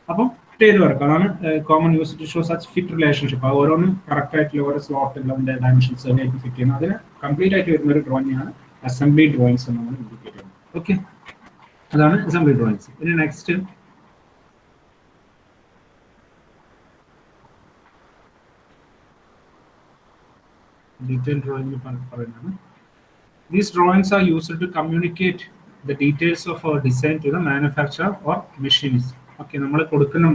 അപ്പം ചെയ്ത് വരക്കാം. അതാണ് common use to show such fit relationship. അത് ഓരോന്നും കറക്റ്റ് ആയിട്ടുള്ള ഓരോ സ്ലോട്ടിൽ അതിന്റെ ഡയമെൻഷൻസ് ഫിറ്റ് ചെയ്യുന്നത് അതിന് കംപ്ലീറ്റ് ആയിട്ട് വരുന്ന ഒരു ഡ്രോയിങ് ആണ് അസംബ്ലി ഡ്രോയിങ്സ് എന്ന് നമ്മൾ ഇൻഡിക്കേറ്റ് ചെയ്യുന്നത്. ഓക്കെ, അതാണ് അസംബ്ലി ഡ്രോയിങ്സ്. ഇനി നെക്സ്റ്റ് ഡീറ്റെയിൽ ഡ്രോയിങ് പറയുന്നത്. These drawings are used to communicate the details of our design to the manufacturer or machinist. Okay, നമ്മൾ കൊടുക്കുന്ന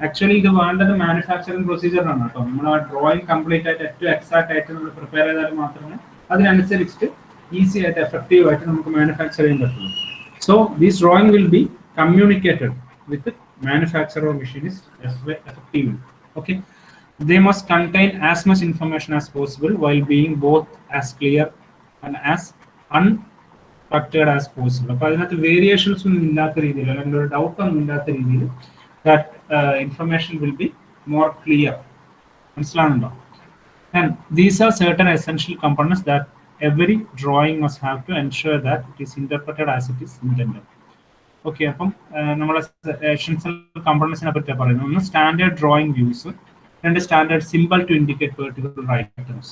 ആക്ച്വലി ഇത് വേണ്ടത് മാനുഫാക്ചറിങ് പ്രൊസീജിയറാണ് കേട്ടോ. നമ്മൾ ആ ഡ്രോയിങ് കംപ്ലീറ്റ് ആയിട്ട് ഏറ്റവും എക്സാക്ട് ആയിട്ട് നമ്മൾ പ്രിപ്പയർ ചെയ്താൽ മാത്രമേ അതിനനുസരിച്ചിട്ട് ഈസി ആയിട്ട് എഫക്റ്റീവ് ആയിട്ട് നമുക്ക് മാനുഫാക്ചർ ചെയ്യാൻ പറ്റുള്ളൂ. So these drawing will be communicated with manufacturer or machinist effectively. Okay, they must contain as much information as possible while being both as clear and as unstructured as possible. അപ്പോൾ അതിനകത്ത് variations ഒന്നും ഇല്ലാത്ത രീതിയിൽ അല്ലെങ്കിൽ ഒരു doubt ഒന്നും ഇല്ലാത്ത രീതിയിൽ that information will be more clear. മനസ്സിലാവുന്നുണ്ടോ? And these are certain essential components that every drawing must have to ensure that it is interpreted as it is intended. Okay, അപ്പം നമ്മളെ എസെൻഷ്യൽ കമ്പോണൻസിനെ പറ്റിയാണ് പറയുന്നത്. ഒന്ന് സ്റ്റാൻഡേർഡ് ഡ്രോയിങ് വ്യൂസ്, രണ്ട് standard simple to indicate particular items.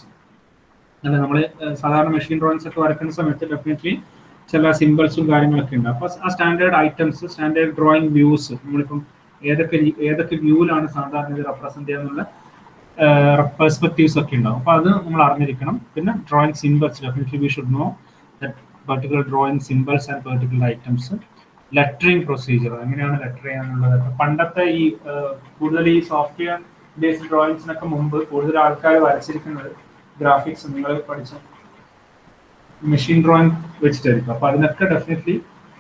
അല്ല, നമ്മൾ സാധാരണ മെഷീൻ ഡ്രോയിങ്സ് ഒക്കെ വരയ്ക്കുന്ന സമയത്ത് ഡെഫിനറ്റ്ലി ചില സിമ്പിൾസും കാര്യങ്ങളൊക്കെ ഉണ്ട്. അപ്പോൾ ആ standard items, standard drawing views, നമ്മളിപ്പം ഏതൊക്കെ വ്യൂവിലാണ് സാധാരണ ഇത് റെപ്രസെന്റ് ചെയ്യാന്നുള്ള പെർസ്പെക്റ്റീവ്സ് ഒക്കെ ഉണ്ടാവും. അപ്പോൾ അത് നമ്മൾ അറിഞ്ഞിരിക്കണം. പിന്നെ drawing symbols, definitely we should know that particular drawing symbols and particular items. Lettering procedure, എങ്ങനെയാണ് ലെറ്റർ ചെയ്യാന്നുള്ളത്. പണ്ടത്തെ ഈ കൂടുതൽ ഈ സോഫ്റ്റ്വെയർ ബേസ്ഡ് ഡ്രോയിങ്സിനൊക്കെ മുമ്പ് കൂടുതൽ ആൾക്കാർ വരച്ചിരിക്കുന്നത് ഗ്രാഫിക്സ് നിങ്ങൾ പഠിച്ച മെഷീൻ ഡ്രോയിങ് വെച്ചിട്ടായിരിക്കും. അപ്പോൾ അതിനൊക്കെ ഡെഫിനറ്റ്ലി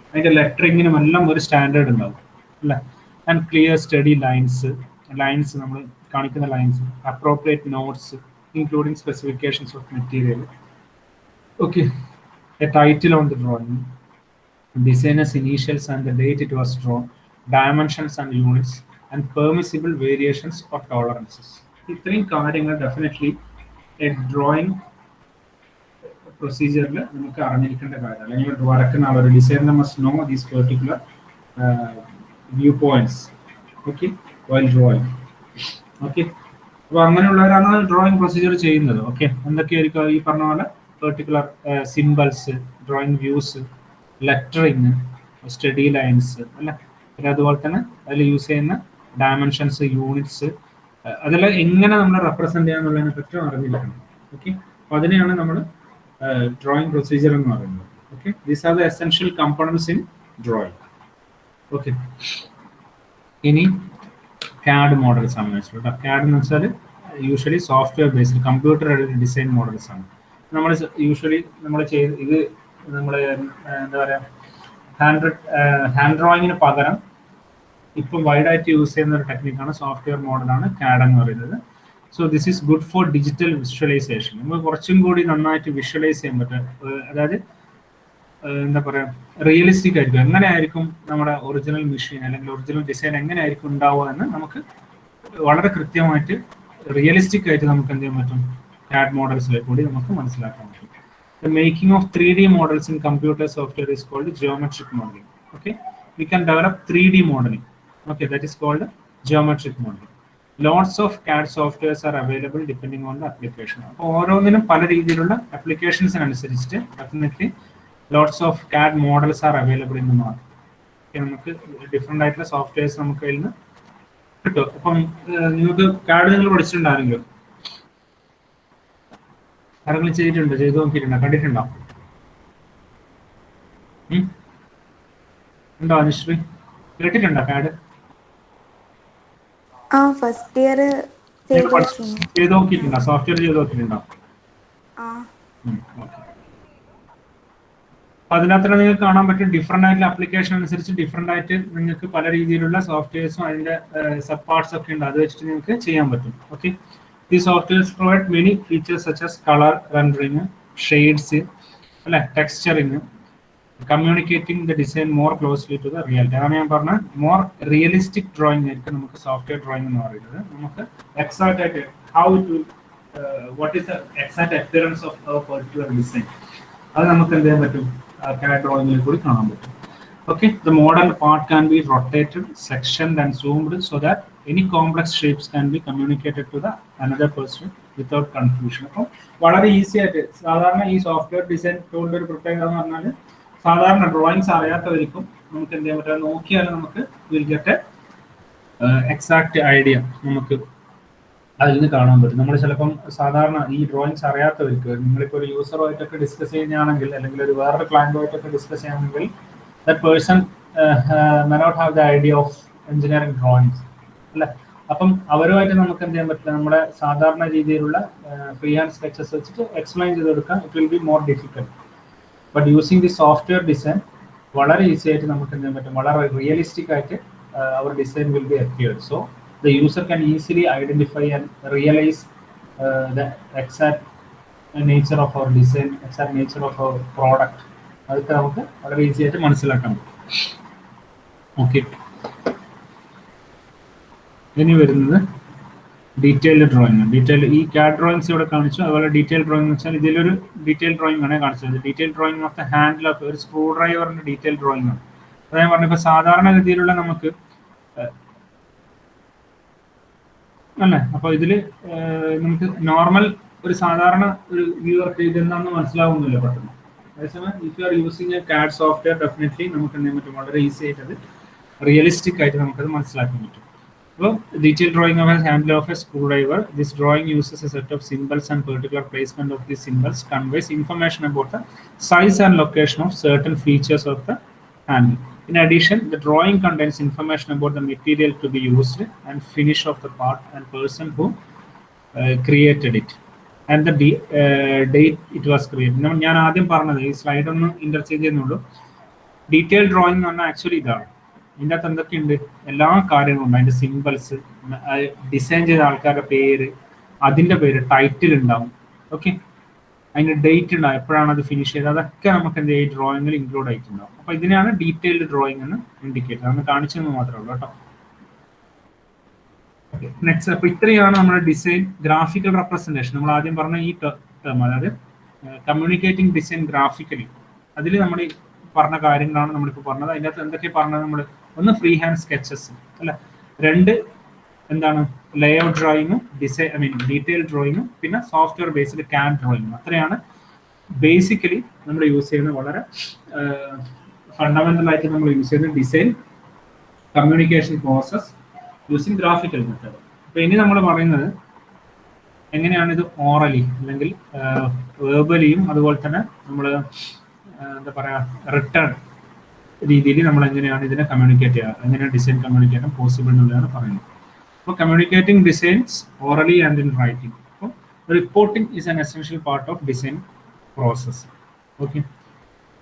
അതിന്റെ ലെറ്ററിങ്ങിനും എല്ലാം ഒരു സ്റ്റാൻഡേർഡ് ഉണ്ടാവും അല്ലേ. ആൻഡ് ക്ലിയർ സ്റ്റഡി ലൈൻസ് നമ്മൾ കാണിക്കുന്ന lines, appropriate notes including specifications of material. Okay, A title on the drawing, designer's initials and the date it was drawn, dimensions and units, and permissible variations or tolerances. ഇത്രയും കാര്യങ്ങൾ definitely A drawing പ്രൊസീജിയറിൽ നമുക്ക് അറിഞ്ഞിരിക്കേണ്ട കാര്യം, അല്ലെങ്കിൽ വരക്കുന്ന ആൾ ഒരു designer must know these particular view points. Okay, while drawing. Okay, അപ്പോൾ അങ്ങനെയുള്ളവരാണ് drawing procedure ചെയ്യുന്നത്. ഓക്കെ, എന്തൊക്കെയായിരിക്കും ഈ പറഞ്ഞ പോലെ particular symbols, drawing views, lettering, study lines അല്ലേ, പിന്നെ അതുപോലെ തന്നെ അതിൽ യൂസ് ചെയ്യുന്ന ഡയമെൻഷൻസ്, യൂണിറ്റ്സ്, അതെല്ലാം എങ്ങനെ നമ്മൾ റെപ്രസെന്റ് ചെയ്യാന്നുള്ളതിനെ പറ്റി അറിഞ്ഞിരിക്കണം. ഓക്കെ, അപ്പോൾ അതിനെയാണ് നമ്മൾ ഡ്രോയിങ് പ്രൊസീജിയർ എന്ന് പറയുന്നത്. Okay, these are the essential components in drawing. Okay, ഇനി CAD മോഡൽസ് ആണ് വെച്ചിട്ടുള്ള. CAD എന്ന് വെച്ചാൽ usually software based computer design models ആണ്. നമ്മൾ യൂഷ്വലി നമ്മൾ ചെയ്ത് ഇത് നമ്മൾ എന്താ പറയുക, ഹാൻഡ് ഡ്രോയിങ്ങിന് പകരം ഇപ്പം വൈഡായിട്ട് യൂസ് ചെയ്യുന്ന ഒരു ടെക്നിക്കാണ് സോഫ്റ്റ്വെയർ മോഡലാണ് CAD എന്ന് പറയുന്നത്. So this is good for digital visualisation. നമുക്ക് കുറച്ചും കൂടി നന്നായിട്ട് വിഷ്വലൈസ് ചെയ്യാൻ പറ്റും. അതായത് എന്താ പറയുക, റിയലിസ്റ്റിക് ആയിരിക്കും. എങ്ങനെയായിരിക്കും നമ്മുടെ ഒറിജിനൽ മെഷീൻ അല്ലെങ്കിൽ ഒറിജിനൽ ഡിസൈൻ എങ്ങനെയായിരിക്കും ഉണ്ടാവുക എന്ന് നമുക്ക് വളരെ കൃത്യമായിട്ട് റിയലിസ്റ്റിക് ആയിട്ട് നമുക്ക് എന്ത് ചെയ്യാൻ പറ്റും, CAD മോഡൽസിലേക്ക് കൂടി നമുക്ക് മനസ്സിലാക്കാൻ പറ്റും. The making of 3D models in computer software is called geometric modeling. Okay, we can develop 3D modeling. Okay, that is called geometric modeling. Lots of CAD softwares are available depending on the application. അപ്പോൾ ഓരോന്നിനും പല രീതിയിലുള്ള അപ്ലിക്കേഷൻസിനനുസരിച്ചിട്ട് definitely lots of CAD models are available in the market. നമുക്ക് different ആയിട്ടുള്ള softwares നമുക്ക് അതിൽ നിന്ന് കിട്ടും. അപ്പം നിങ്ങൾക്ക് CAD നിങ്ങൾ പഠിച്ചിട്ടുണ്ടായിരുന്നെങ്കിലും ആരെങ്കിലും ചെയ്തിട്ടുണ്ടോ, ചെയ്ത് നോക്കിയിട്ടുണ്ടോ, കണ്ടിട്ടുണ്ടോ? ഉണ്ടോ അനുശ്രീ, കേട്ടിട്ടുണ്ടോ CAD? ഫസ്റ്റ് ഇയർ ചെയ്ത് നോക്കിയിട്ടുണ്ടോ, സോഫ്റ്റ്വെയർ ചെയ്ത് നോക്കിയിട്ടുണ്ടോ? അപ്പൊ അതിനകത്ത് നിങ്ങൾക്ക് കാണാൻ പറ്റും ഡിഫറെന്റ് ആയിട്ടുള്ള അപ്ലിക്കേഷൻ അനുസരിച്ച് ഡിഫറെന്റ് ആയിട്ട് നിങ്ങൾക്ക് പല രീതിയിലുള്ള സോഫ്റ്റ്വെയർസും അതിന്റെ സബ് പാർട്സ് ഒക്കെ ഉണ്ട്. അത് വെച്ചിട്ട് നിങ്ങൾക്ക് ചെയ്യാൻ പറ്റും. ഓക്കെ, ഈ softwares provide many features such as colour rendering, shades അല്ലെ, texturing, communicating the design more closely to the reality. അതാണ് ഞാൻ പറഞ്ഞ മോർ റിയലിസ്റ്റിക് ഡ്രോയിങ് ആയിരിക്കും നമുക്ക് സോഫ്റ്റ്വെയർ ഡ്രോയിങ് എന്ന് പറയുന്നത്. നമുക്ക് എക്സാക്ട് ആയിട്ട് how to what is the exact appearance of a particular design, അത് നമുക്ക് എന്ത് ചെയ്യാൻ പറ്റും, CAD ഡ്രോയിങ്ങിൽ കൂടി കാണാൻ പറ്റും. Okay, the model part can be rotated, sectioned and zoomed so that any complex shapes can be communicated to the another person without confusion. അപ്പോൾ വളരെ ഈസി ആയിട്ട് സാധാരണ ഈ സോഫ്റ്റ്വെയർ ഡിസൈൻ ടൂളിന്റെ ഒരു പ്രത്യേകത എന്ന് പറഞ്ഞാൽ സാധാരണ ഡ്രോയിങ്സ് അറിയാത്തവർക്കും നമുക്ക് എന്ത് ചെയ്യാൻ പറ്റും, നോക്കിയാൽ നമുക്ക് വിൽ ഗെറ്റ് എക്സാക്ട് ഐഡിയ നമുക്ക് അതിൽ നിന്ന് കാണാൻ പറ്റും. നമ്മൾ ചിലപ്പം സാധാരണ ഈ ഡ്രോയിങ്സ് അറിയാത്തവർക്ക്, നിങ്ങളിപ്പോൾ ഒരു യൂസറുമായിട്ടൊക്കെ ഡിസ്കസ് ചെയ്യുകയാണെങ്കിൽ അല്ലെങ്കിൽ ഒരു വേറൊരു ക്ലയന്റുമായിട്ടൊക്കെ ഡിസ്കസ് ചെയ്യുകയാണെങ്കിൽ that person may not have the idea of engineering drawings അല്ലേ. അപ്പം അവരുമായിട്ട് നമുക്ക് എന്ത് ചെയ്യാൻ പറ്റില്ല, നമ്മുടെ സാധാരണ രീതിയിലുള്ള ഫ്രീ ഹാൻഡ് സ്കെച്ചസ് വെച്ചിട്ട് എക്സ്പ്ലെയിൻ ചെയ്ത് കൊടുക്കാൻ it will be more difficult. But using the software design വളരെ ഈസി ആയിട്ട് നമുക്ക് എന്ത് ചെയ്യാൻ പറ്റും, വളരെ റിയലിസ്റ്റിക് ആയിട്ട് our design will be appeared. So the user can easily identify and realise the exact nature of our design, exact nature of our product. അതൊക്കെ നമുക്ക് വളരെ ഈസി ആയിട്ട് മനസ്സിലാക്കാൻ പറ്റും. ഓക്കെ, ഇനി വരുന്നത് ഡീറ്റെയിൽഡ് ഡ്രോയിങ്. ഈ CAD ഡ്രോയിങ്സ് ഇവിടെ കാണിച്ചു. അതുപോലെ ഡീറ്റെയിൽ ഡ്രോയിങ് എന്ന് വെച്ചാൽ ഇതിലൊരു ഡീറ്റെയിൽ ഡ്രോയിങ് ആണ് കാണിച്ചത്. Detail drawing of the handle of ഒരു സ്ക്രൂ ഡ്രൈവറിന്റെ ഡീറ്റെയിൽ ഡ്രോയിങ് ആണ്. അത് ഞാൻ പറഞ്ഞപ്പോൾ സാധാരണഗതിയിലുള്ള നമുക്ക് അല്ലേ, അപ്പോൾ ഇതിൽ നമുക്ക് നോർമൽ ഒരു സാധാരണ ഒരു വ്യൂവർക്ക് ഇതെന്താണെന്ന് മനസ്സിലാവുന്നില്ല പെട്ടെന്ന്. അതേസമയം if you are using A CAD software definitely നമുക്ക് എന്ത് ചെയ്യാൻ പറ്റും, വളരെ ഈസി ആയിട്ട് അത് റിയലിസ്റ്റിക് ആയിട്ട് നമുക്കത് മനസ്സിലാക്കാൻ പറ്റും. അപ്പോൾ detail drawing of A handle of A screw driver. This drawing uses A set of symbols and particular placement of the symbols conveys information about the size and location of certain features of the handle. In addition, the drawing contains information about the material to be used and finish of the part and person who created it. And the date it was created. ഞാൻ ആദ്യം പറഞ്ഞത് ഈ slide ഒന്ന് interchange ചെയ്യുന്നുള്ളൂ. Detail drawing എന്ന് പറഞ്ഞാൽ actually ഇതാണ്. ഇതിൻ്റെ അകത്ത് എന്തൊക്കെയുണ്ട്, എല്ലാ കാര്യങ്ങളും ഉണ്ട്. അതിൻ്റെ സിംബൽസ്, ഡിസൈൻ ചെയ്ത ആൾക്കാരുടെ പേര്, അതിൻ്റെ പേര്, ടൈറ്റിൽ ഉണ്ടാവും. ഓക്കെ, അതിൻ്റെ ഡേറ്റ് ഉണ്ടാവും, എപ്പോഴാണ് അത് ഫിനിഷ് ചെയ്തത്, അതൊക്കെ നമുക്ക് എന്ത് ചെയ്യും, ഡ്രോയിങ്ങിൽ ഇൻക്ലൂഡ് ആയിട്ടുണ്ടാവും. അപ്പോൾ ഇതിനാണ് ഡീറ്റെയിൽഡ് ഡ്രോയിങ് എന്ന് ഇൻഡിക്കേറ്റ്. അതൊന്ന് കാണിച്ചെന്ന് മാത്രമേ ഉള്ളൂ കേട്ടോ. നെക്സ്റ്റ്, അപ്പോൾ ഇത്രയാണ് നമ്മുടെ ഡിസൈൻ ഗ്രാഫിക്കൽ റെപ്രസെന്റേഷൻ. നമ്മൾ ആദ്യം പറഞ്ഞ ഈ ടേം, അതായത് കമ്മ്യൂണിക്കേറ്റിംഗ് ഡിസൈൻ ഗ്രാഫിക്കലി. അതിൽ നമ്മൾ പറഞ്ഞ കാര്യങ്ങളാണ് നമ്മളിപ്പോൾ പറഞ്ഞത്. അതിൻ്റെ അകത്ത് എന്തൊക്കെ പറഞ്ഞത് നമ്മൾ ഒന്ന് ഫ്രീ ഹാൻഡ് സ്കെച്ചസ് അല്ല, രണ്ട് എന്താണ് ലേഔട്ട് ഡ്രോയിങ്ങും ഡീറ്റെയിൽ ഡ്രോയിങ്ങും പിന്നെ സോഫ്റ്റ്വെയർ ബേസ്ഡ് ക്യാൻ ഡ്രോയിങ്ങും. അത്രയാണ് ബേസിക്കലി നമ്മൾ യൂസ് ചെയ്യുന്ന വളരെ ഫണ്ടമെന്റൽ ആയിട്ട് നമ്മൾ യൂസ് ചെയ്യുന്ന design communication process using graphical method. അപ്പോൾ ഇനി നമ്മൾ പറയുന്നത് എങ്ങനെയാണ് ഇത് ഓറലി അല്ലെങ്കിൽ വേർബലിയും അതുപോലെ തന്നെ നമ്മൾ എന്താ പറയുക റിട്ടേൺ രീതിയിൽ നമ്മൾ എങ്ങനെയാണ് ഇതിനെ കമ്മ്യൂണിക്കേറ്റ് ചെയ്യുക, എങ്ങനെയാണ് ഡിസൈൻ കമ്മ്യൂണിക്കേറ്റ് ചെയ്യാൻ പോസിബിൾ എന്നുള്ളതാണ് പറയുന്നത്. അപ്പോൾ communicating designs orally and in writing. അപ്പോൾ reporting is an essential part of design process. Okay,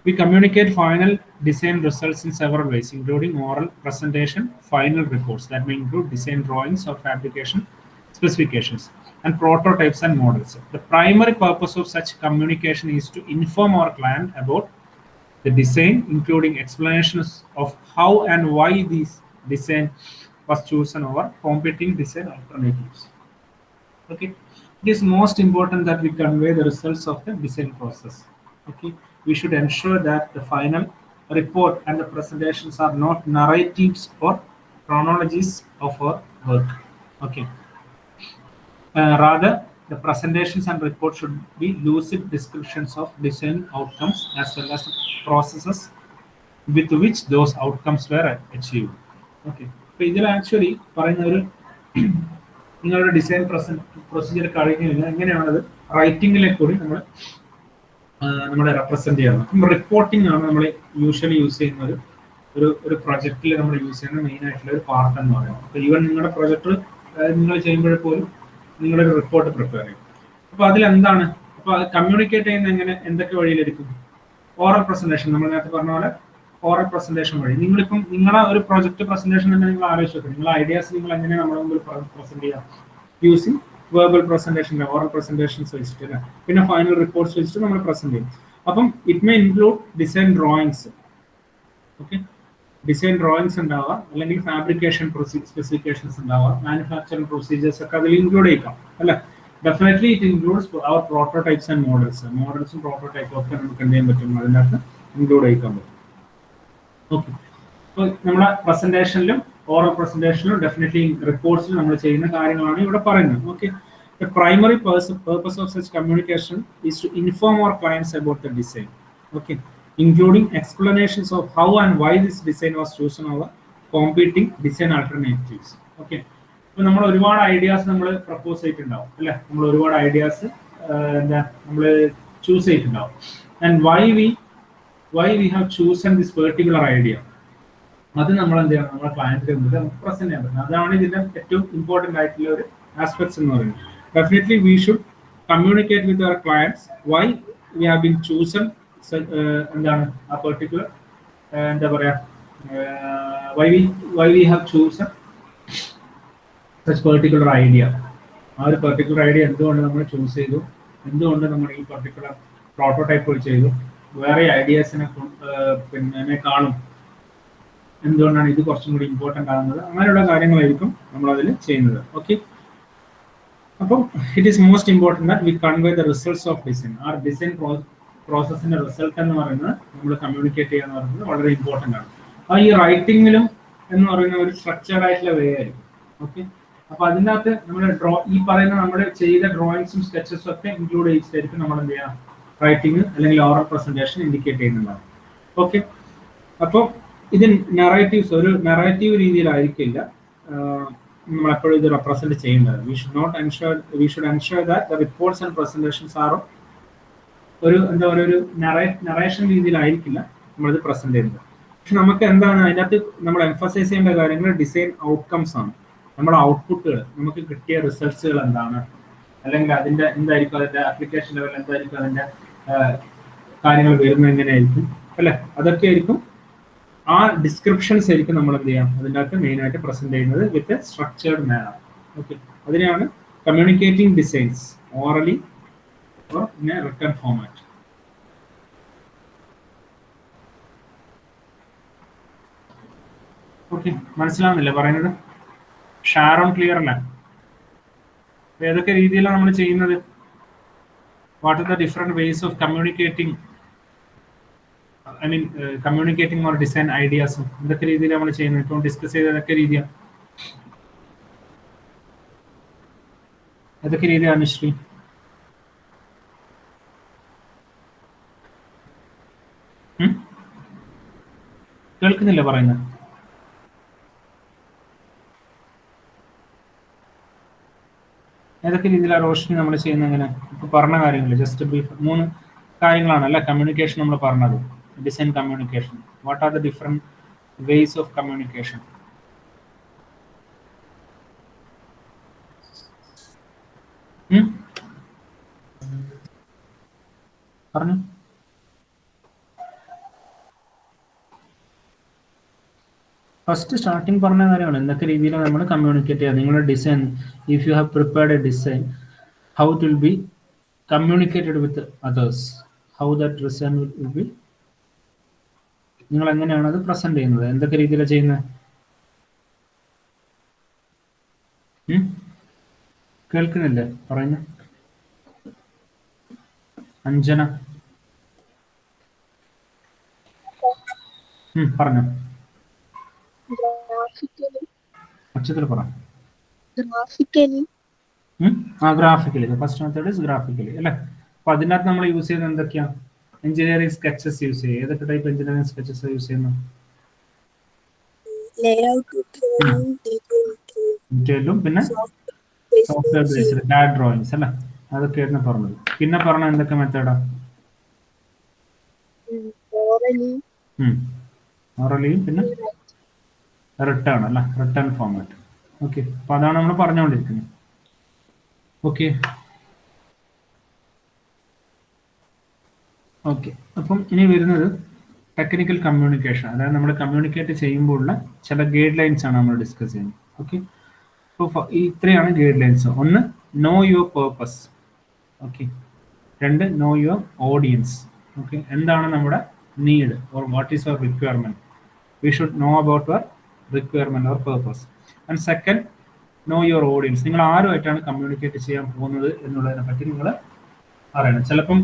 we communicate final design results in several ways, including oral presentation, final reports that may include design drawings or fabrication specifications, and prototypes and models. The primary purpose of such communication is to inform our client about the design, including explanations of how and why this design was chosen over competing design alternatives. Okay, it is most important that we convey the results of the design process. Okay, we should ensure that the final report and the presentations are not narratives or chronologies of our work. Okay, rather the presentations and reports should be lucid descriptions of design outcomes as well as the processes with which those outcomes were achieved. Okay, so ഇതിൽ actually പറയുന്ന ഒരു നിങ്ങളുടെ design procedure കഴിഞ്ഞു കഴിഞ്ഞാൽ എങ്ങനെയാണത് റൈറ്റിംഗിലേക്ക് കൂടി നമ്മളെ represent ചെയ്യണം. അപ്പം റിപ്പോർട്ടിംഗ് ആണ് നമ്മൾ യൂഷ്വലി യൂസ് ചെയ്യുന്ന ഒരു പ്രൊജക്റ്റിൽ നമ്മൾ യൂസ് ചെയ്യുന്ന മെയിൻ ആയിട്ടുള്ള ഒരു പാർട്ട് എന്ന് പറയുന്നത്. അപ്പോൾ ഈവൻ നിങ്ങളുടെ പ്രൊജക്ട് നിങ്ങൾ ചെയ്യുമ്പോഴെപ്പോലും നിങ്ങളൊരു റിപ്പോർട്ട് പ്രിപ്പയർ ചെയ്യും. അപ്പോൾ അതിലെന്താണ്, അപ്പോൾ അത് കമ്മ്യൂണിക്കേറ്റ് ചെയ്യുന്ന എന്തൊക്കെ വഴിയിലായിരിക്കും? ഓറൽ പ്രസന്റേഷൻ, നമ്മൾ നേരത്തെ പറഞ്ഞ പോലെ ഓറൽ പ്രസന്റേഷൻ വഴി. നിങ്ങളിപ്പം നിങ്ങളുടെ ഒരു പ്രൊജക്ട് പ്രസന്റേഷൻ തന്നെ നിങ്ങൾ ആലോചിച്ച് നോക്കുക, നിങ്ങളുടെ ഐഡിയാസ് നിങ്ങൾ എങ്ങനെയാണ് നമ്മുടെ മുമ്പിൽ പ്രസന്റ് ചെയ്യുക? Using verbal presentation, oral presentations വെച്ചിട്ട് പിന്നെ ഫൈനൽ റിപ്പോർട്ട്സ് വെച്ചിട്ട് നമ്മൾ പ്രസന്റ് ചെയ്യും. അപ്പം it may include design drawings. Okay, design drawings ഉണ്ടാവുക, അല്ലെങ്കിൽ ഫാബ്രിക്കേഷൻ സ്പെസിഫിക്കേഷൻസ് ഉണ്ടാവുക, മാനുഫാക്ചറിംഗ് പ്രൊസീജിയേഴ്സ് ഒക്കെ അതിൽ ഇൻക്ലൂഡ് ചെയ്യിക്കാം അല്ലെ. Definitely it includes our prototypes and മോഡൽസും പ്രോട്ടോടൈപ്പും ഒക്കെ നമുക്ക് എന്ത് ചെയ്യാൻ പറ്റും, അതിനകത്ത് ഇൻക്ലൂഡ് ചെയ്യിക്കാൻ പറ്റും. ഓക്കെ, അപ്പോൾ നമ്മുടെ പ്രസന്റേഷനിലും ഓറൽ പ്രസന്റേഷനിലും ഡെഫിനറ്റ്ലി റിപ്പോർട്ട്സിലും നമ്മൾ ചെയ്യുന്ന കാര്യങ്ങളാണ് ഇവിടെ പറയുന്നത്. Okay, the primary purpose of such communication is to inform our clients about the design, okay, including explanations of how and why this design was chosen over competing design alternatives. Okay, അപ്പോൾ നമ്മൾ ഒരുപാട് ideas നമ്മൾ propose ചെയ്തിട്ടുണ്ടാവും അല്ലെ, നമ്മൾ ഒരുപാട് ideas നമ്മൾ choose ചെയ്തിട്ടുണ്ടാവും. And why we have chosen this particular idea, അത് നമ്മൾ എന്ത് ചെയ്യണം, നമ്മുടെ ക്ലയന്റിന് മുന്നിൽ നമുക്ക് പ്രസന്റ് ചെയ്യാൻ പറ്റും. അതാണ് ഇതിന്റെ ഏറ്റവും ഇമ്പോർട്ടന്റ് ആയിട്ടുള്ള ഒരു ആസ്പെക്ട്സ് എന്ന് പറയുന്നത്. Definitely we should communicate with our clients why we have been chosen എന്താണ് ആ പെർട്ടിക്കുലർ എന്താ പറയാ why we have chosen such particular idea. ആ ഒരു പെർട്ടിക്കുലർ ഐഡിയ എന്തുകൊണ്ട് നമ്മൾ ചൂസ് ചെയ്തു, എന്തുകൊണ്ട് നമ്മൾ ഈ പെർട്ടിക്കുലർ പ്രോട്ടോടൈപ്പ് ചെയ്തു, വേറെ ഐഡിയാസിനെ പിന്നെ കാണും, എന്തുകൊണ്ടാണ് ഇത് കുറച്ചും കൂടി ഇമ്പോർട്ടൻ്റ് ആകുന്നത്, അങ്ങനെയുള്ള കാര്യങ്ങളായിരിക്കും നമ്മൾ അതിൽ ചെയ്യുന്നത്. ഓക്കെ, അപ്പം it is most important that we convey the results of design. ആ ഡിസൈൻ പ്രോസസ്സിന്റെ റിസൾട്ട് എന്ന് പറയുന്നത് നമ്മൾ കമ്മ്യൂണിക്കേറ്റ് ചെയ്യുക എന്ന് പറയുന്നത് വളരെ ഇമ്പോർട്ടൻ്റ് ആണ്. ആ ഈ റൈറ്റിങ്ങിലും എന്ന് പറയുന്ന ഒരു സ്ട്രക്ചേർഡ് ആയിട്ടുള്ള വേ ആയിരിക്കും. ഓക്കെ, അപ്പൊ അതിനകത്ത് നമ്മൾ ഈ പറയുന്ന നമ്മൾ ചെയ്ത ഡ്രോയിങ്സും സ്കെച്ചസും ഒക്കെ ഇൻക്ലൂഡ് ചെയ്തിട്ടായിരിക്കും നമ്മൾ എന്ത് ചെയ്യാം, റൈറ്റിംഗ് അല്ലെങ്കിൽ ഓറൽ പ്രസന്റേഷൻ ഇൻഡിക്കേറ്റ് ചെയ്യുന്നുണ്ടാവും. ഓക്കെ, അപ്പോൾ ഇത് നറേറ്റീവ്സ് ഒരു നറേറ്റീവ് രീതിയിലായിരിക്കില്ല നമ്മളെപ്പോഴും ഇത് റെപ്രസെന്റ് ചെയ്യേണ്ടത്. We should ensure that the reports and presentations are ഒരു എന്താ പറയുക ഒരു നറേഷൻ രീതിയിലായിരിക്കില്ല നമ്മളിത് പ്രസന്റ് ചെയ്യുന്നത്. പക്ഷെ നമുക്ക് എന്താണ് അതിനകത്ത് നമ്മൾ എംഫസൈസ് ചെയ്യേണ്ട കാര്യങ്ങൾ ഡിസൈൻ ഔട്ട്കംസ് ആണ്. നമ്മുടെ ഔട്ട്പുട്ടുകൾ, നമുക്ക് കിട്ടിയ റിസൾട്ട്സുകൾ എന്താണ്, അല്ലെങ്കിൽ അതിന്റെ എന്തായിരിക്കും അതിന്റെ ആപ്ലിക്കേഷൻ ലെവൽ എന്തായിരിക്കും, അതിന്റെ കാര്യങ്ങൾ വരുന്നത് എങ്ങനെയായിരിക്കും അല്ലെ, അതൊക്കെ ആയിരിക്കും ആ ഡിസ്ക്രിപ്ഷൻസ് ആയിരിക്കും നമ്മൾ എന്ത് ചെയ്യാം അതിൻ്റെ അകത്ത് മെയിൻ ആയിട്ട് പ്രസന്റ് ചെയ്യുന്നത് with a structured manner. Okay, അതിനെയാണ് communicating designs orally or in a written format. Okay, മനസ്സിലാവുന്നില്ല പറയുന്നത്? ഷാരോൺ ക്ലിയർ അല്ല? ഏതൊക്കെ രീതിയിലാണ് നമ്മൾ ചെയ്യുന്നത്? What are the different ways of communicating? I mean, communicating or design ideas. എന്തൊക്കെ രീതിയിൽ നമ്മൾ ചെയ്യുന്നത് ഇപ്പോൾ ഡിസ്കസ് ചെയ്ത ഏതൊക്കെ രീതിയാണ്? ഏതൊക്കെ രീതിയാണ് ശ്രീ? കേൾക്കുന്നില്ല പറയുന്നത്? ഏതൊക്കെ രീതിയിലാണ് റോഷനി നമ്മൾ ചെയ്യുന്നത്? എങ്ങനെ ഇപ്പൊ പറഞ്ഞ കാര്യങ്ങൾ ജസ്റ്റ് ബ്രീഫ് 3 കാര്യങ്ങളാണ് അല്ലെ കമ്മ്യൂണിക്കേഷൻ നമ്മൾ പറഞ്ഞത്. Design communication. What are the different ways of communication? പറഞ്ഞു. ഫസ്റ്റ് സ്റ്റാർട്ടിങ് പറഞ്ഞ കാര്യമാണ് എന്തൊക്കെ രീതിയിലാണ് നമ്മൾ കമ്മ്യൂണിക്കേറ്റ് ചെയ്യുക. നിങ്ങളുടെ design, if you have prepared A design, how it will be communicated with others, how that design will B, നിങ്ങൾ എങ്ങനെയാണ് അത് പ്രസന്റ് ചെയ്യുന്നത്, എന്തൊക്കെ രീതിയിലാണ് ചെയ്യുന്നത്? കേൾക്കുന്നില്ലേ പറയുന്ന? അഞ്ജന പറഞ്ഞോ, ഉച്ചത്തിൽ പറ. Graphically. First method is graphically അല്ലേ? അപ്പൊ അതിനകത്ത് നമ്മൾ യൂസ് ചെയ്യുന്നത് എന്തൊക്കെയാ? എഞ്ചിനീയറിംഗ് സ്കെച്ചസ് യൂസ് ചെയ്യുക. ഏതൊക്കെ ടൈപ്പ് എഞ്ചിനീയറിംഗ് സ്കെച്ചസ് യൂസ് ചെയ്യുന്നത്? ഡീറ്റെയിലും പിന്നെ സോഫ്റ്റ്വെയർ ബേസ്ഡ് CAD ഡ്രോയിങ്സ് അല്ലേ? അതൊക്കെയായിരുന്നു പറഞ്ഞത്. പിന്നെ പറഞ്ഞ എന്തൊക്കെ മെത്തേഡാ? ഓറലിയും പിന്നെ റിട്ടേൺ അല്ല, റിട്ടേൺ ഫോർമാറ്റ്. ഓക്കെ, അപ്പൊ അതാണ് നമ്മൾ പറഞ്ഞുകൊണ്ടിരിക്കുന്നത്. ഓക്കെ ഓക്കെ അപ്പം ഇനി വരുന്നത് ടെക്നിക്കൽ കമ്മ്യൂണിക്കേഷൻ. അതായത് നമ്മൾ കമ്മ്യൂണിക്കേറ്റ് ചെയ്യുമ്പോഴുള്ള ചില ഗൈഡ് ലൈൻസ് ആണ് നമ്മൾ ഡിസ്കസ് ചെയ്യുന്നത്. ഓക്കെ, അപ്പോൾ ഇത്രയാണ് ഗൈഡ് ലൈൻസ്. ഒന്ന്, know your purpose. Okay. 2, know your audience. Okay, എന്താണ് നമ്മുടെ need or what is our requirement. We should know about our requirement or purpose. And second, know your audience. നിങ്ങൾ ആരുമായിട്ടാണ് communicate ചെയ്യാൻ പോകുന്നത് എന്നുള്ളതിനെ പറ്റി നിങ്ങൾ അറിയണം. ചിലപ്പം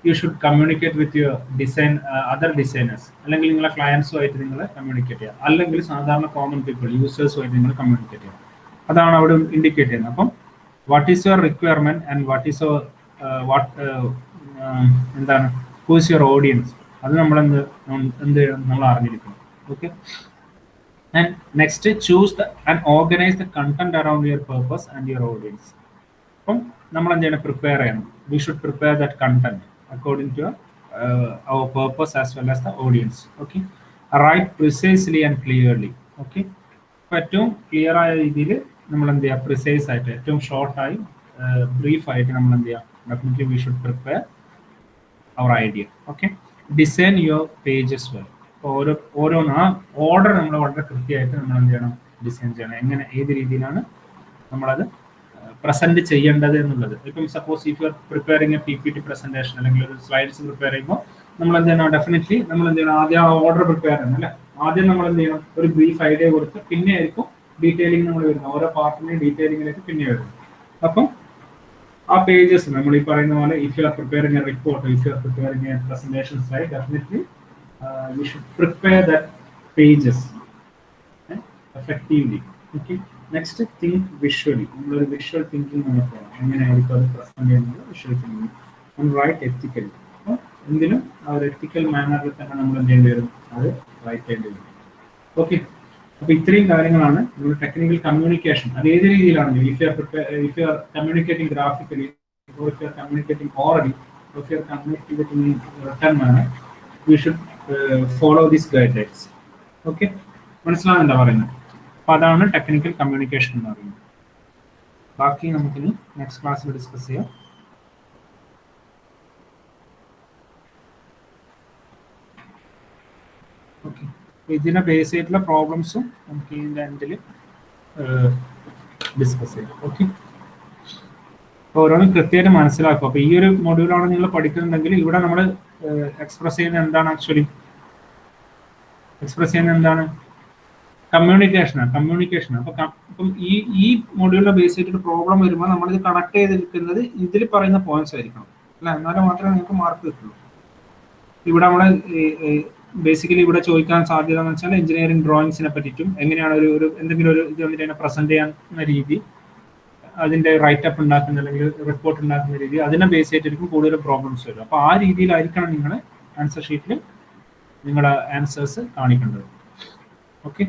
you should communicate with your design other designers, അല്ലെങ്കിൽ നിങ്ങളെ ക്ലയൻസുമായിട്ട് നിങ്ങൾ കമ്മ്യൂണിക്കേറ്റ് ചെയ്യുക, അല്ലെങ്കിൽ സാധാരണ കോമൺ പീപ്പിൾ യൂസേഴ്സുമായിട്ട് നിങ്ങൾ കമ്മ്യൂണിക്കേറ്റ് ചെയ്യുക. അതാണ് അവിടെ ഇൻഡിക്കേറ്റ് ചെയ്യുന്നത്. അപ്പം what is your requirement and what is your എന്താണ് ഹൂ ഇസ് യുവർ ഓഡിയൻസ്, അത് നമ്മൾ എന്ത് നമ്മൾ അറിഞ്ഞിരിക്കണം. Okay. And next, choose and organise the content around your purpose and your audience. അപ്പം നമ്മൾ എന്ത് ചെയ്യണം? പ്രിപ്പയർ ചെയ്യണം. V should prepare that content according to our purpose as well as the audience. Okay, write precisely and clearly. Okay, അപ്പോൾ ഏറ്റവും clear ആയ രീതിയിൽ നമ്മൾ എന്ത് ചെയ്യുക? പ്രിസൈസ് ആയിട്ട്, ഏറ്റവും ഷോർട്ടായി ബ്രീഫ് ആയിട്ട് നമ്മൾ എന്ത് ചെയ്യുക? Definitely we should prepare our idea. Okay, design your pages well. അപ്പോൾ ഓരോന്ന് ആ ഓർഡർ നമ്മൾ വളരെ കൃത്യമായിട്ട് നമ്മൾ എന്ത് ചെയ്യണം? ഡിസൈൻ ചെയ്യണം. എങ്ങനെ, ഏത് രീതിയിലാണ് നമ്മളത് പ്രസന്റ് ചെയ്യേണ്ടത് എന്നുള്ളത്. ഇപ്പം suppose if you are preparing A PPT presentation അല്ലെങ്കിൽ ഒരു സ്ലൈഡ്സ് പ്രിപ്പയർ ചെയ്യുമ്പോൾ നമ്മൾ എന്ത് ചെയ്യണം? ഡെഫിനറ്റ്ലി നമ്മൾ എന്ത് ചെയ്യണം? ആദ്യം ആ ഓർഡർ പ്രിപ്പയർ ചെയ്യണം അല്ലേ? ആദ്യം നമ്മൾ എന്ത് ചെയ്യണം? ഒരു ബ്രീഫ് ഐഡിയ കൊടുത്ത് പിന്നെ ആയിരിക്കും ഡീറ്റെയിലിംഗ് നമ്മൾ വരുന്നത്. ഓരോ പാർട്ടിന്റെയും ഡീറ്റെയിലിംഗിലേക്ക് പിന്നെ വരുന്നത്. അപ്പം ആ പേജസ് നമ്മൾ ഈ പറയുന്ന പോലെ if you are preparing a report, if you are preparing a presentation slide, definitely you should prepare that pages effectively. Okay. Next, think visually. നമ്മളൊരു വിഷ്വൽ തിങ്കിങ് നമുക്ക് വേണം. എങ്ങനെയായിരിക്കും അത് പ്രസന്റ് ചെയ്യുന്നത്? Visual thinking. And write ethically. അപ്പോൾ എന്തിനും ആ ഒരു എത്തിക്കൽ മാനറിൽ തന്നെ നമ്മൾ എന്ത് ചെയ്യേണ്ടി വരും? അത് റൈറ്റ് ചെയ്യേണ്ടി വരും. ഓക്കെ, അപ്പോൾ ഇത്രയും കാര്യങ്ങളാണ് നമ്മൾ ടെക്നിക്കൽ കമ്മ്യൂണിക്കേഷൻ. അത് ഏത് രീതിയിലാണെങ്കിലും, if you are communicating graphically, or if you are communicating orally, or if you are communicating in written manner, we should follow these guidelines. Okay, മനസ്സിലാവുന്നുണ്ടോ പറയുന്നത്? അപ്പോൾ അതാണ് ടെക്നിക്കൽ കമ്മ്യൂണിക്കേഷൻ എന്ന് പറയുന്നത്. ബാക്കി നമുക്കിനി നെക്സ്റ്റ് ക്ലാസ്സിൽ ഡിസ്കസ് ചെയ്യാം. ഓക്കെ, ഇതിനെ ബേസ് ചെയ്തിട്ടുള്ള പ്രോബ്ലംസും നമുക്ക് ഇതിൻ്റെ എൻഡിൽ ഡിസ്കസ് ചെയ്യാം. ഓക്കെ, ഓരോന്നും കൃത്യമായിട്ട് മനസ്സിലാക്കും. അപ്പോൾ ഈ ഒരു മൊഡ്യൂളാണ് നിങ്ങൾ പഠിക്കുന്നുണ്ടെങ്കിൽ ഇവിടെ നമ്മൾ എക്സ്പ്രസ് ചെയ്യുന്നത് എന്താണ്? ആക്ച്വലി എക്സ്പ്രസ് ചെയ്യുന്നത് എന്താണ്? കമ്മ്യൂണിക്കേഷനാണ്. അപ്പം ഈ മൊഡ്യൂളിനെ ബേസ് ചെയ്തിട്ട് പ്രോബ്ലം വരുമ്പോൾ നമ്മളിത് കണക്ട് ചെയ്തിരിക്കുന്നത് ഇതിൽ പറയുന്ന പോയിന്റ്സ് ആയിരിക്കണം. അല്ല, എന്നാലും മാത്രമേ നിങ്ങൾക്ക് മാർക്ക് കിട്ടുള്ളൂ. ഇവിടെ നമ്മളെ ബേസിക്കലി ഇവിടെ ചോദിക്കാൻ സാധ്യത എന്ന് വെച്ചാൽ എഞ്ചിനീയറിംഗ് ഡ്രോയിങ്സിനെ പറ്റിയിട്ടും എങ്ങനെയാണ് ഒരു എന്തെങ്കിലും ഒരു ഇത് വന്നിട്ട് പ്രസന്റ് ചെയ്യാൻ രീതി, അതിന്റെ റൈറ്റപ്പ് ഉണ്ടാക്കുന്ന അല്ലെങ്കിൽ റിപ്പോർട്ട് ഉണ്ടാക്കുന്ന രീതി, അതിനെ ബേസ് ചെയ്തിട്ടായിരിക്കും കൂടുതൽ പ്രോബ്ലംസ് വരും. അപ്പോൾ ആ രീതിയിലായിരിക്കണം നിങ്ങൾ ആൻസർ ഷീറ്റിൽ നിങ്ങളുടെ ആൻസേഴ്സ് കാണിക്കേണ്ടത്. ഓക്കെ.